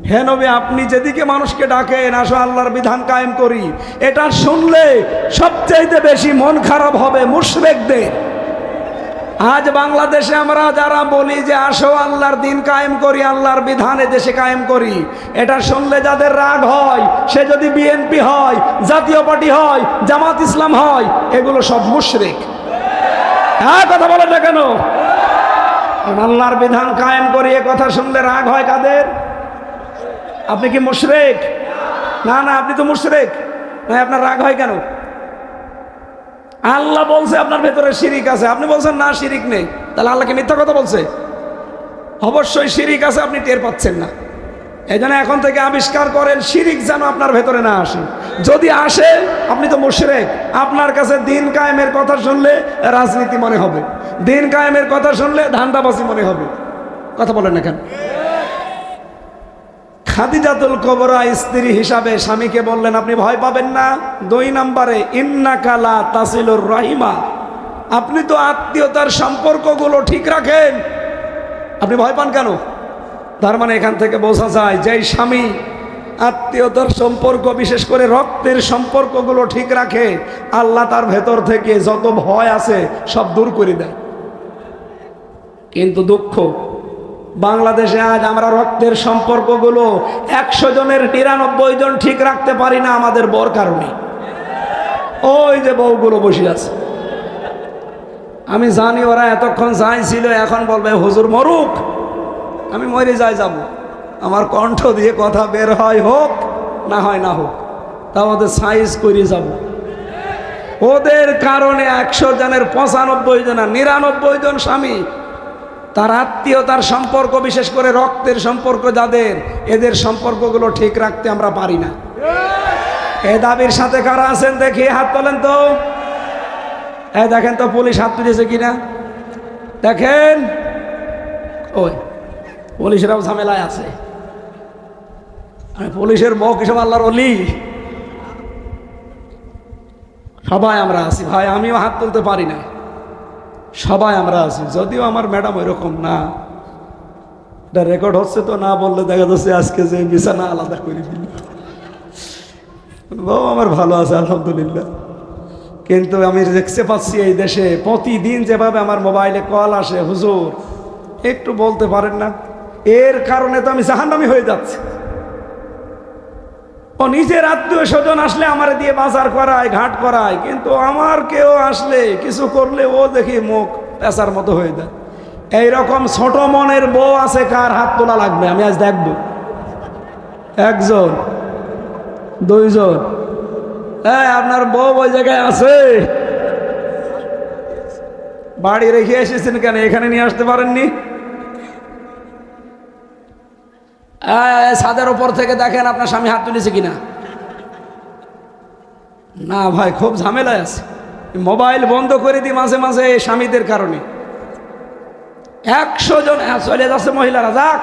হে নবী, আপনি যেদিকে মানুষকে ডাকেন আসো আল্লাহর বিধান কায়েম করি, এটা শুনলে সবচাইতে বেশি মন খারাপ হবে মুশরিকদের। আজ বাংলাদেশে আমরা যারা বলি যে আসো আল্লাহর দিন কায়েম করি, আল্লাহর বিধানে দেশে কায়েম করি, এটা শুনলে যাদের রাগ হয়, সে যদি বিএনপি হয়, জাতীয় পার্টি হয়, জামাত ইসলাম হয়, এগুলো সব মুশরিক। হ্যাঁ, কথা বলেন না কেন? আল্লাহর বিধান কায়েম করি এ কথা শুনলে রাগ হয় কাদের? আপনি কি মুশরিক? না না, আপনি তো মুশরিক। না, আপনার রাগ হয় কেন? আল্লাহ বলছে আপনার ভেতরে শিরিক আছে, আপনি বলছেন না শিরিক নেই, তাহলে আল্লাহকে মিথ্যা কথা বলছে? অবশ্যই শিরিক আছে, আপনি টের পাচ্ছেন না। এই জন্য এখন থেকে আবিষ্কার করেন শিরিক যেন আপনার ভেতরে না আসে। যদি আসে আপনি তো মুশরিক। আপনার কাছে দিন কায়েমের কথা শুনলে রাজনীতি মনে হবে, দিন কায়েমের কথা শুনলে ধান্দাবাজি মনে হবে। কথা বলেন না কেন? খাদিজাতুল কুবরা স্ত্রী হিসাবে স্বামীকে বললেন আপনি ভয় পাবেন না। 2 নম্বরে ইন্নাকা লা তাসিলুর রাহিমা, আপনি তো আত্মীয়তার সম্পর্কগুলো ঠিক রাখেন, আপনি ভয় পান কেন? তার মানে এখান থেকে বোঝা যায় যে স্বামী আত্মীয়তার সম্পর্ক, বিশেষ করে রক্তের সম্পর্কগুলো ঠিক রাখে, আল্লাহ তার ভেতর থেকে যত ভয় আছে সব দূর করে দেয়। কিন্তু দুঃখ, বাংলাদেশে আজ আমরা রক্তের সম্পর্কগুলো 100 জনের 99 জন ঠিক রাখতে পারি না আমাদের বর কারণে। ওই যে বউগুলো বসে আছে, আমি জানি ওরা এতক্ষণ চাইছিল, এখন বলবে হুজুর মরুক, আমি মরে যাব, আমার কণ্ঠ দিয়ে কথা বের হয় হোক না হয় না হোক, তা ওদের সাইজ করে যাব। ওদের কারণে 100 জনের 95 জন 99 জন স্বামী তার আত্মীয়তার সম্পর্ক, বিশেষ করে রক্তের সম্পর্ক যাদের, এদের সম্পর্কগুলো ঠিক রাখতে আমরা পারি না। এ দাবির সাথে কারা আছেন দেখি হাত তোলেন তো। দেখেন তো পুলিশ হাত তুলেছে কিনা দেখেন। ওই পুলিশরাও ঝামেলায় আছে। পুলিশের বউ কিসব আল্লাহর ওলি? সবাই আমরা আছি ভাই, আমিও হাত তুলতে পারি না, সবাই আমরা আছি। যদিও আমার ম্যাডাম ওইরকম না, এটা রেকর্ড হচ্ছে তো, না বললে দেখা যাচ্ছে আজকে যে বিছানা আলাদা করে দিল। বউ আমার ভালো আছে আলহামদুলিল্লাহ, কিন্তু আমি দেখতে পাচ্ছি এই দেশে প্রতিদিন যেভাবে আমার মোবাইলে কল আসে, হুজুর একটু বলতে পারেন না, এর কারণে তো আমি জাহান্নামী হয়ে যাচ্ছি। ও নিজের আত্মীয় স্বজন আসলে আমার দিয়ে বাজার করায়, ঘাট করায়, কিন্তু আমার কেউ আসলে কিছু করলে ও দেখি মুখ পেঁচার মতো হয়ে যায়। এইরকম ছোট মনের বউ আছে কার? হাত তোলা লাগবে, আমি আজ দেখব। 1 জন 2 জন। আপনার বউ ওই জায়গায় আছে, বাড়ি রেখে এসেছেন কেন? এখানে নিয়ে আসতে পারেননি? ছাদের উপর থেকে দেখেন আপনার স্বামী হাত তুলেছে কিনা। না ভাই, খুব ঝামেলায় আছে। মোবাইল বন্ধ করে দিই মাঝে মাঝে স্বামীদের কারণে। 100 জন চলে যাচ্ছে মহিলারা, যাক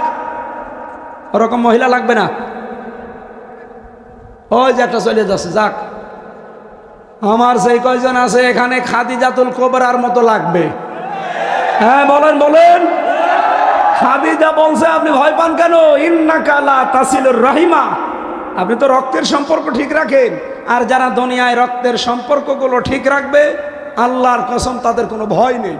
ওরকম মহিলা লাগবে না, ওই যে একটা চলে যাচ্ছে, যাক। আমার সেই কয়জন আছে এখানে খাদিজাতুল কুবরার মতো লাগবে। হ্যাঁ বলেন বলেন। খাদিজা বলছে আপনি ভয় পান কেন? ইন্নাকা লা তাসিলুর রাহিমা, আপনি তো রক্তের সম্পর্ক ঠিক রাখেন, আর যারা দুনিয়ায় রক্তের সম্পর্কগুলো ঠিক রাখবে আল্লাহর কসম তাদের কোনো ভয় নেই।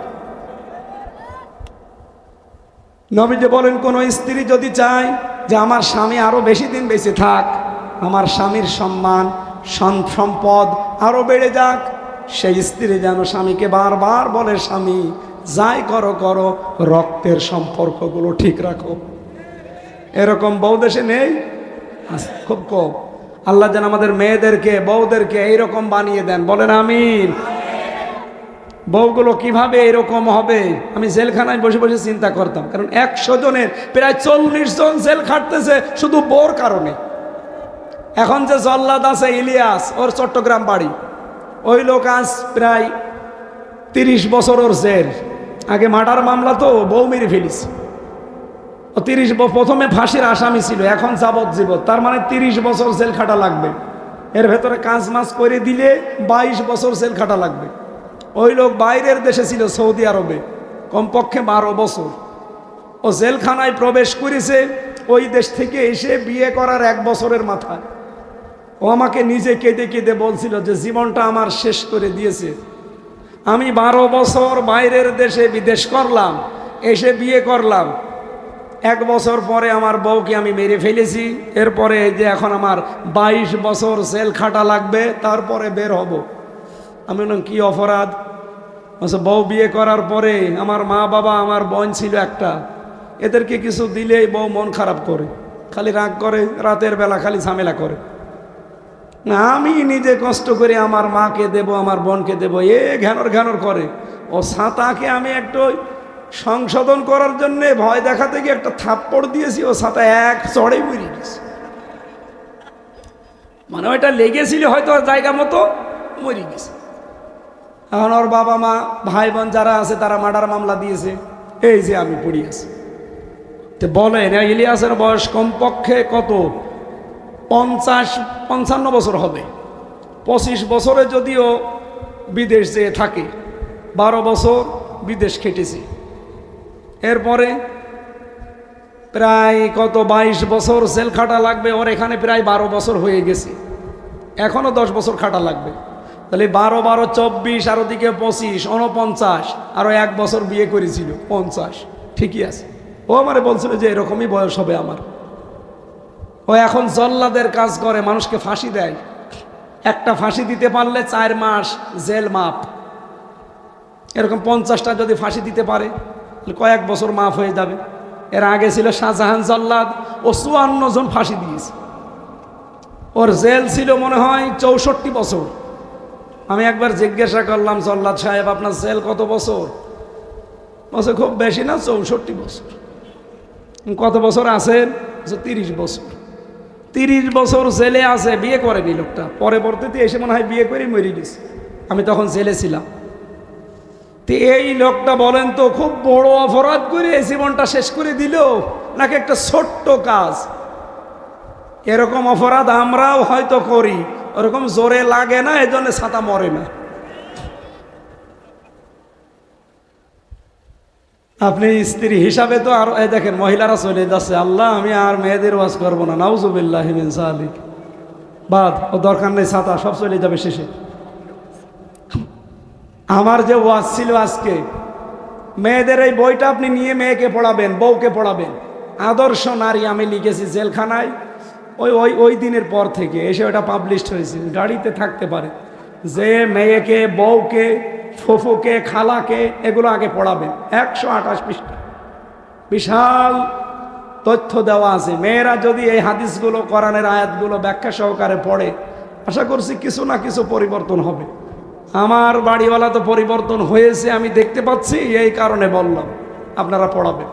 নবীজি বলেন কোন স্ত্রী যদি চায় যে আমার স্বামী আরো বেশি দিন বেঁচে থাক, আমার স্বামীর সম্মান সম্পদ আরো বেড়ে যাক, সেই স্ত্রী যেন স্বামীকে বারবার বলে স্বামী যাই করো করো, রক্তের সম্পর্কগুলো ঠিক রাখো। এরকম বউ দেশে নেই, খুব কম। আল্লাহ যেন আমাদের মেয়েদেরকে, বউদেরকে এইরকম বানিয়ে দেন, বলেন আমিন। বউগুলো কিভাবে এরকম হবে? আমি জেলখানায় বসে বসে চিন্তা করতাম, কারণ 100 জনের প্রায় 40 জন জেল খাটতেছে শুধু বউর কারণে। এখন যে জল্লাদ আছে ইলিয়াস, ওর চট্টগ্রাম বাড়ি, ওই লোক আজ প্রায় 30 বছর ওর জেল। আগে মার্ডার মামলা তো, বউ মেরে ফেলিস। ও 30 প্রথমে ফাঁসির আসামি ছিল, এখন যাবজ্জীবন, তার মানে 30 বছর জেল খাটা লাগবে। এর ভেতরে কাজ মাস করে দিলে 22 বছর জেল খাটা লাগবে। ওই লোক বাইরের দেশে ছিল, সৌদি আরবে, কমপক্ষে 12 বছর। ও জেলখানায় প্রবেশ করেছে ওই দেশ থেকে এসে বিয়ে করার 1 বছরের মাথায়। ও আমাকে নিজে কেঁদে কেঁদে বলছিল যে জীবনটা আমার শেষ করে দিয়েছে। আমি 12 বছর বাইরের দেশে বিদেশ করলাম, এসে বিয়ে করলাম, 1 বছর পরে আমার বউকে আমি মেরে ফেলেছি। এরপরে যে এখন আমার 22 বছর জেল খাটা লাগবে, তারপরে বের হব। আমি বললাম কি অপরাধ? বউ বিয়ে করার পরে আমার মা বাবা, আমার বোন ছিল একটা, এদেরকে কিছু দিলেই বউ মন খারাপ করে, খালি রাগ করে, রাতের বেলা খালি ঝামেলা করে। না আমি নিজে কষ্ট করে আমার মাকে দেব, আমার বোনকে দেব, ঘ্যানর ঘ্যানর করে। ও ছাতাকে আমি একটু সংশোধন করার জন্য ভয় দেখাতে গিয়ে একটা থাপ্পড় দিয়েছি, ও ছাতা এক চড়েই মরে গেছে। মানে ওইটা লেগেছিল হয়তো জায়গা মতো, মরে গেছে। এখন ওর বাবা মা ভাই বোন যারা আছে তারা মার্ডার মামলা দিয়েছে, এই যে আমি পড়ি আছি। তো বলেন ইলিয়াসের বয়স কমপক্ষে কত? 50-55 বছর হবে। 25 বছরে যদিও বিদেশ যেয়ে থাকে, 12 বছর বিদেশ খেটেছে। এরপরে প্রায় কত 22 বছর জেল খাটা লাগবে। ওর এখানে প্রায় 12 বছর হয়ে গেছে, এখনও 10 বছর খাটা লাগবে। তাহলে 12 12 24, আর ওদিকে 25 49, আরও 1 বছর বিয়ে করেছিল 50। ঠিকই আছে। ও আমারে বলছিল যে এরকমই বয়স হবে আমার। ও এখন জল্লাদের কাজ করে, মানুষকে ফাঁসি দেয়। একটা ফাঁসি দিতে পারলে 4 মাস জেল মাপ। এরকম 50টা যদি ফাঁসি দিতে পারে কয়েক বছর মাফ হয়ে যাবে। এর আগে ছিল শাহজাহান জল্লাদ, ও 54 জন ফাঁসি দিয়েছে। ওর জেল ছিল মনে হয় 64 বছর। আমি একবার জিজ্ঞাসা করলাম, জল্লাদ সাহেব আপনার জেল কত বছর? বলছে খুব বেশি না, 64 বছর। কত বছর আছেন? 30 বছর। 30 বছর জেলে আছে, বিয়ে করেনি লোকটা। পরবর্তীতে এসে মনে হয় বিয়ে করে মরে গেছে। আমি তখন জেলে ছিলাম। তো এই লোকটা বলেন তো, খুব বড় অপরাধ করে এই জীবনটা শেষ করে দিল, নাকি একটা ছোট্ট কাজ? এরকম অপরাধ আমরাও হয়তো করি, ওরকম জোরে লাগে না, এজন্য ছাতা মরে না। আপনি স্ত্রী হিসাবে তো আর দেখেন মহিলারা চলে যাচ্ছে, আল্লাহ আমি আর মেয়েদের ওয়াজ করবো না, নাউজুবিল্লাহি মিন যালিক। বাদ, ও দরকার নেই, ছাতা সব চলে যাবে শেষে। আমার যে ওয়াজ ছিল আজকে, মেয়েদের এই বইটা আপনি নিয়ে মেয়েকে পড়াবেন, বউকে পড়াবেন। আদর্শ নারী আমি লিখেছি জেলখানায়, ওই দিনের পর থেকে এসে ওটা পাবলিশড হয়েছে। গাড়িতে থাকতে পারে যে মেয়েকে, বউকে, ফুফুকে, খালাকে এগুলো আগে পড়াবেন। 128 পৃষ্ঠা বিশাল তথ্য দেওয়া আছে। মেয়েরা যদি এই হাদিসগুলো, কোরআনের আয়াতগুলো ব্যাখ্যা সহকারে পড়ে, আশা করছি কিছু না কিছু পরিবর্তন হবে। আমার বাড়িওয়ালা তো পরিবর্তন হয়েছে, আমি দেখতে পাচ্ছি, এই কারণে বললাম আপনারা পড়াবেন।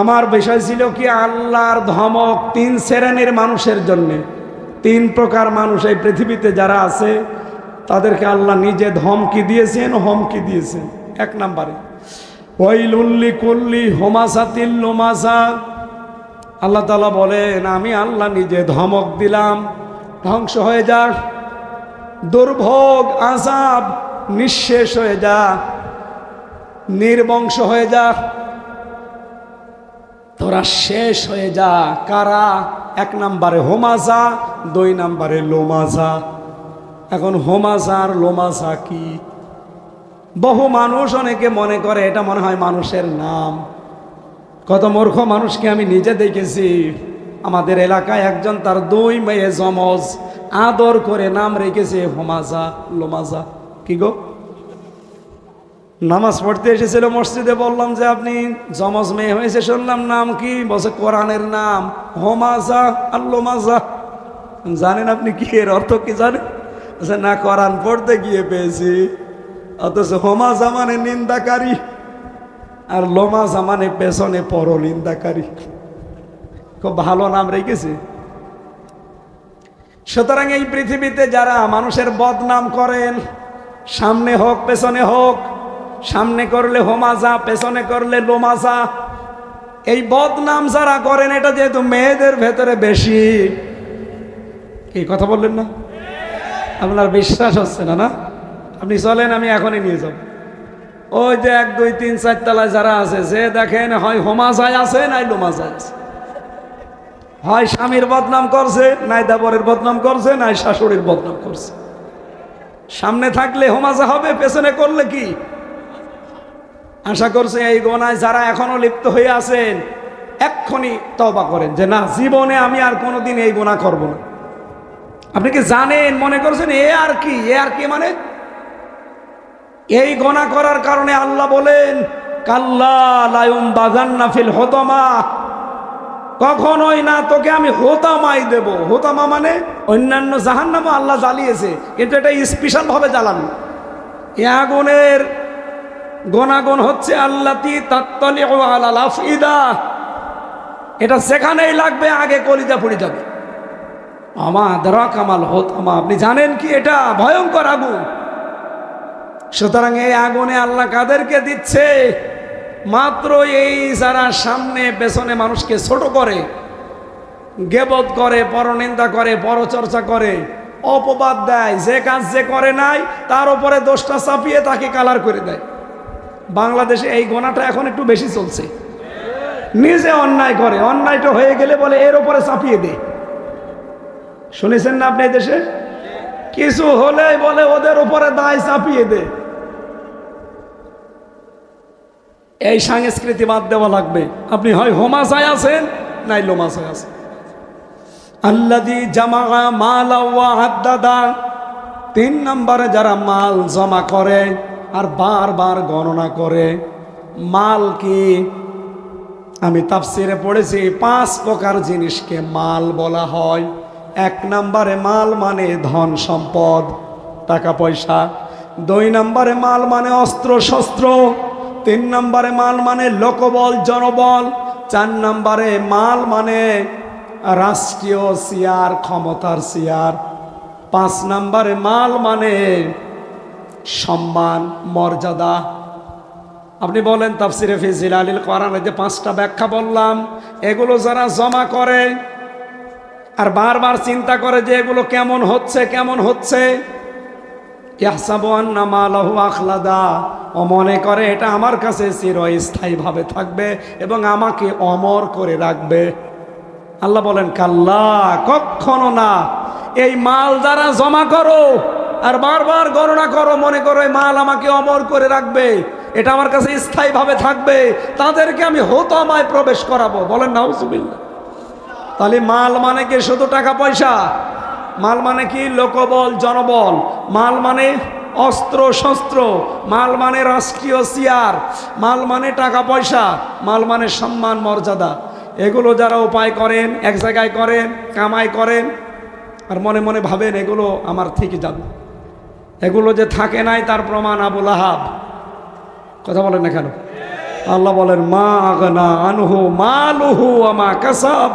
আমার বিষয় ছিল কি, আল্লাহর ধমক 3 শ্রেণীর মানুষের জন্যে। 3 প্রকার মানুষ এই পৃথিবীতে যারা আছে, তাদেরকে আল্লাহ নিজে ধমকি দিয়েছেন, হুমকি দিয়েছেন। 1 নম্বরে ওয়াইলুল লিকুল্লি হুমাযাতিল লুমাযা। আল্লাহ তাআলা বলেন, আমি আল্লাহ নিজে ধমক দিলাম, ধ্বংস হয়ে যা, দুর্ভোগ আযাব নিঃশেষ হয়ে যা, নির্বংশ হয়ে যা, তোরা শেষ হয়ে যা। কারা? 1 নম্বরে হোমাজা, 2 নম্বরে লোমাজা। এখন হোমাজা আর লোমাজা কি? বহু মানুষ, অনেকে মনে করে এটা মনে হয় মানুষের নাম। কত মূর্খ মানুষকে আমি নিজে দেখেছি। আমাদের এলাকায় একজন তার 2 মেয়ে যমজ, আদর করে নাম রেখেছে হোমাজা, লোমাজা। কি গো? নামাজ পড়তে এসেছিল মসজিদে, বললাম যে আপনি যমজ মেয়ে হয়েছে শুনলাম, নাম কি? বলছে কোরআনের নাম হোমাজা আর লোমাজা। জানেন আপনি কি এর অর্থ কি জানেন? না, কোরআন পড়তে গিয়ে পেয়েছি। অথচ হোমাজা মানে নিন্দাকারী, আর লোমাজা মানে পেছনে পর নিন্দাকারী। খুব ভালো নাম রেখেছে। সুতরাং এই পৃথিবীতে যারা মানুষের বদনাম করেন, সামনে হোক পেছনে হোক, সামনে করলে হোমাজা, পেছনে করলে লোমাজা, এই বদনাম যারা করেন, এটা যেহেতু মেয়েদের ভেতরে বেশি। এই কথা বললেন না? আপনার বিশ্বাস হচ্ছে না? না, আপনি চলেন, আমি এখনই নিয়ে যাব। ওই যে 1 2 3 4 তলায় যারা আছে, যে দেখেন হয় হোমাজায় আছে, নাই লোমাজায় আছে। হয় স্বামীর বদনাম করছে, নাই দেবরের বদনাম করছে, নাই শাশুড়ির বদনাম করছে। সামনে থাকলে হোমাজা হবে, পেছনে করলে কি? আশা করছে এই গোনায় যারা এখনো লিপ্ত হয়ে আছেন, এক্ষুনি তওবা করেন যে না, জীবনে আমি আর কোনোদিন এই গোনা করব না। আপনি কি জানেন, মনে করছেন এ আর কি, এ আর কি মানে? এই গোনা করার কারণে আল্লাহ বলেন, কাল্লা লা ইউমবাযান্না ফিল হুতামা, কখনোই না, তোকে আমি হোতামাই দেব। হোতামা মানে অন্যান্য জাহান্নামও আল্লাহ জ্বালিয়েছে, কিন্তু এটা স্পেশাল ভাবে জ্বালানো। এই আগুনের গনাগুন হচ্ছে আল্লাতি তাত্তালিউ আলাল আফইদা, এটা যেখানেই লাগবে আগে কলিজা পুড়ে যাবে। আমাদের কামাল হোতামা, আপনি জানেন কি এটা ভয়ঙ্কর আগুন। সুতরাং এই আগুনে আল্লাহ কাদেরকে দিচ্ছে? মাত্র এই যারা সামনে পেছনে মানুষকে ছোট করে, গেবত করে, পরনিন্দা করে, পরচর্চা করে, অপবাদ দেয়, যে কাজ যে করে নাই তার উপরে দোষটা চাপিয়ে তাকে কালার করে দেয়। বাংলাদেশে এই গোনাটা এখন একটু বেশি চলছে। নিজে অন্যায় করে, অন্যায়টা হয়ে গেলে বলে এর উপরে চাপিয়ে দে। শুনেছেন না আপনি? দেশে কিছু হলেই বলে ওদের উপরে দায় চাপিয়ে দে। এই সংস্কৃতি বাদ দেওয়া লাগবে। আপনি হয় হোমাশায় আছেন নাই লোমাশায় আছেন। আল্লাযী জামা মালা ওয়া হাদ্দাদা, 3 নম্বরে যারা মাল জমা করে আর বারবার গণনা করে। মাল কি? আমি তাফসিরে পড়েছি 5 প্রকার জিনিসকে মাল বলা হয়। 1 নম্বরে মাল মানে ধন সম্পদ, টাকা পয়সা। 2 নম্বরে মাল মানে অস্ত্র শস্ত্র। 3 নম্বরে মাল মানে লোকবল জনবল। 4 নম্বরে মাল মানে রাষ্ট্রীয় চেয়ার, ক্ষমতার চেয়ার। 5 নম্বরে মাল মানে সম্মান, মর্যাদা। আপনি বলেন তাফসিরে ফি জিলালিল কোরআনে যে 5টা ব্যাখ্যা বললাম, এগুলো যারা জমা করে আর বারবার চিন্তা করে যে এগুলো কেমন হচ্ছে কেমন হচ্ছে, ইয়াহসাবু আন্না মালাহু আখলাদা, ও মনে করে এটা আমার কাছে চিরস্থায়ীভাবে থাকবে এবং আমাকে অমর করে রাখবে। আল্লাহ বলেন কাল্লা, কখনো না। এই মাল যারা জমা করো আর বারবার গণনা করো, মনে করো এই মাল আমাকে অমর করে রাখবে, এটা আমার কাছে স্থায়ীভাবে থাকবে, তাদেরকে আমি হোতামায় প্রবেশ করাবো। বলেন নাউজুবিল্লাহ। তাহলে মাল মানে কি শুধু টাকা পয়সা? মাল মানে কি? লোকবল জনবল। মাল মানে অস্ত্র শস্ত্র। মাল মানে রাষ্ট্রীয় চেয়ার। মাল মানে টাকা পয়সা। মাল মানে সম্মান মর্যাদা। এগুলো যারা উপায় করেন, এক জায়গায় করেন, কামাই করেন আর মনে মনে ভাবেন এগুলো আমার থেকে যাবে, এগুলো যে থাকে নাই তার প্রমাণ আবু লাহাব। কথা বলেন না কেন? আল্লাহ বলেন মা আগনা আনহু মালুহু ওয়া মা কাসাব।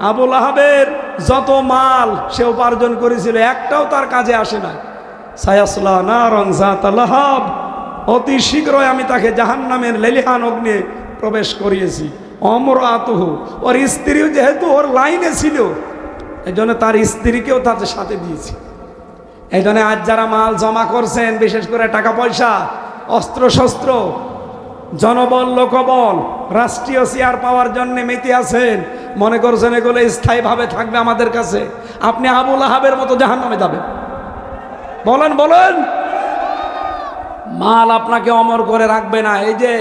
আবু লাহাবের যত মাল সে উপার্জন করেছিল একটাও তার কাজে আসে না। সায়াসলা নারন যাতা লাহাব, অতি শীঘ্রই আমি তাকে জাহান্নামের লেলিহান অগ্নি প্রবেশ করিয়েছি। অমরাতুহু, ওর স্ত্রীও যেহেতু ওর লাইনে ছিল এই জন্য তার স্ত্রীকেও তাদের সাথে দিয়েছি। এই জন্য আজ যারা মাল জমা করছেন, বিশেষ করে টাকা পয়সা, অস্ত্র শস্ত্র, জনবল লোকবল, রাষ্ট্রীয় চেয়ার পাওয়ার জন্য মেতে আছেন, মনে করছেন এগুলো স্থায়ীভাবে থাকবে আমাদের কাছে, আপনি আবু লাহাবের মতো জাহান্নামে যাবেন। বলেন বলেন। মাল আপনাকে অমর করে রাখবে না। এই যে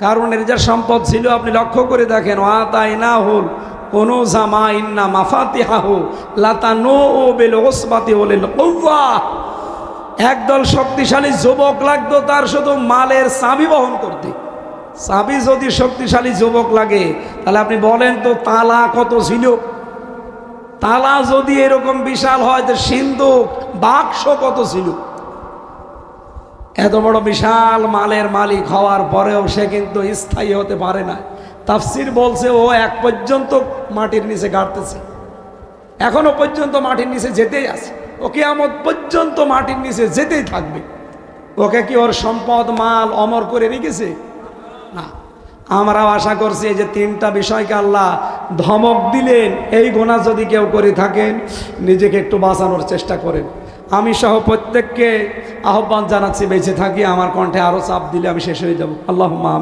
কারুনের যে সম্পদ ছিল, আপনি লক্ষ্য করে দেখেন, ওয়াতাইনাহুল কুনুজা মা ইন্না মাফাতিহাহু লাতানু বিল উসবাতি ওয়ালিল কুওয়া। একদল শক্তিশালী যুবক লাগতো তার শুধু মালের চাবি বহন করতে। চাবি যদি শক্তিশালী যুবক লাগে, তাহলে আপনি বলেন তো তালা কত ছিল? তালা যদি এরকম বিশাল হয় তো সিন্ধুক বাক্স কত ছিল? এত বড় বিশাল মালের মালিক হওয়ার পরেও সে কিন্তু স্থায়ী হতে পারে না। তাফসির বলছে ও এক পর্যন্ত মাটির নিচে গাড়তেছে, এখনো পর্যন্ত মাটির নিচে যেতেই আছে, ও কিয়ামত পর্যন্ত মাটির নিচে যেতেই থাকবে। ওকে কি ওর সম্পদ মাল অমর করে রেখেছে? না। আমরাও আশা করছি এই যে 3টা বিষয়কে আল্লাহ ধমক দিলেন, এই গুনাহ যদি কেউ করে থাকেন নিজেকে একটু বাঁচানোর চেষ্টা করেন। আমি সহ প্রত্যেককে আহ্বান জানাচ্ছি, বেঁচে থাকি, আমার কণ্ঠে আরো চাপ দিলে আমি শেষ হয়ে যাব। আল্লাহুম্মা আমিন।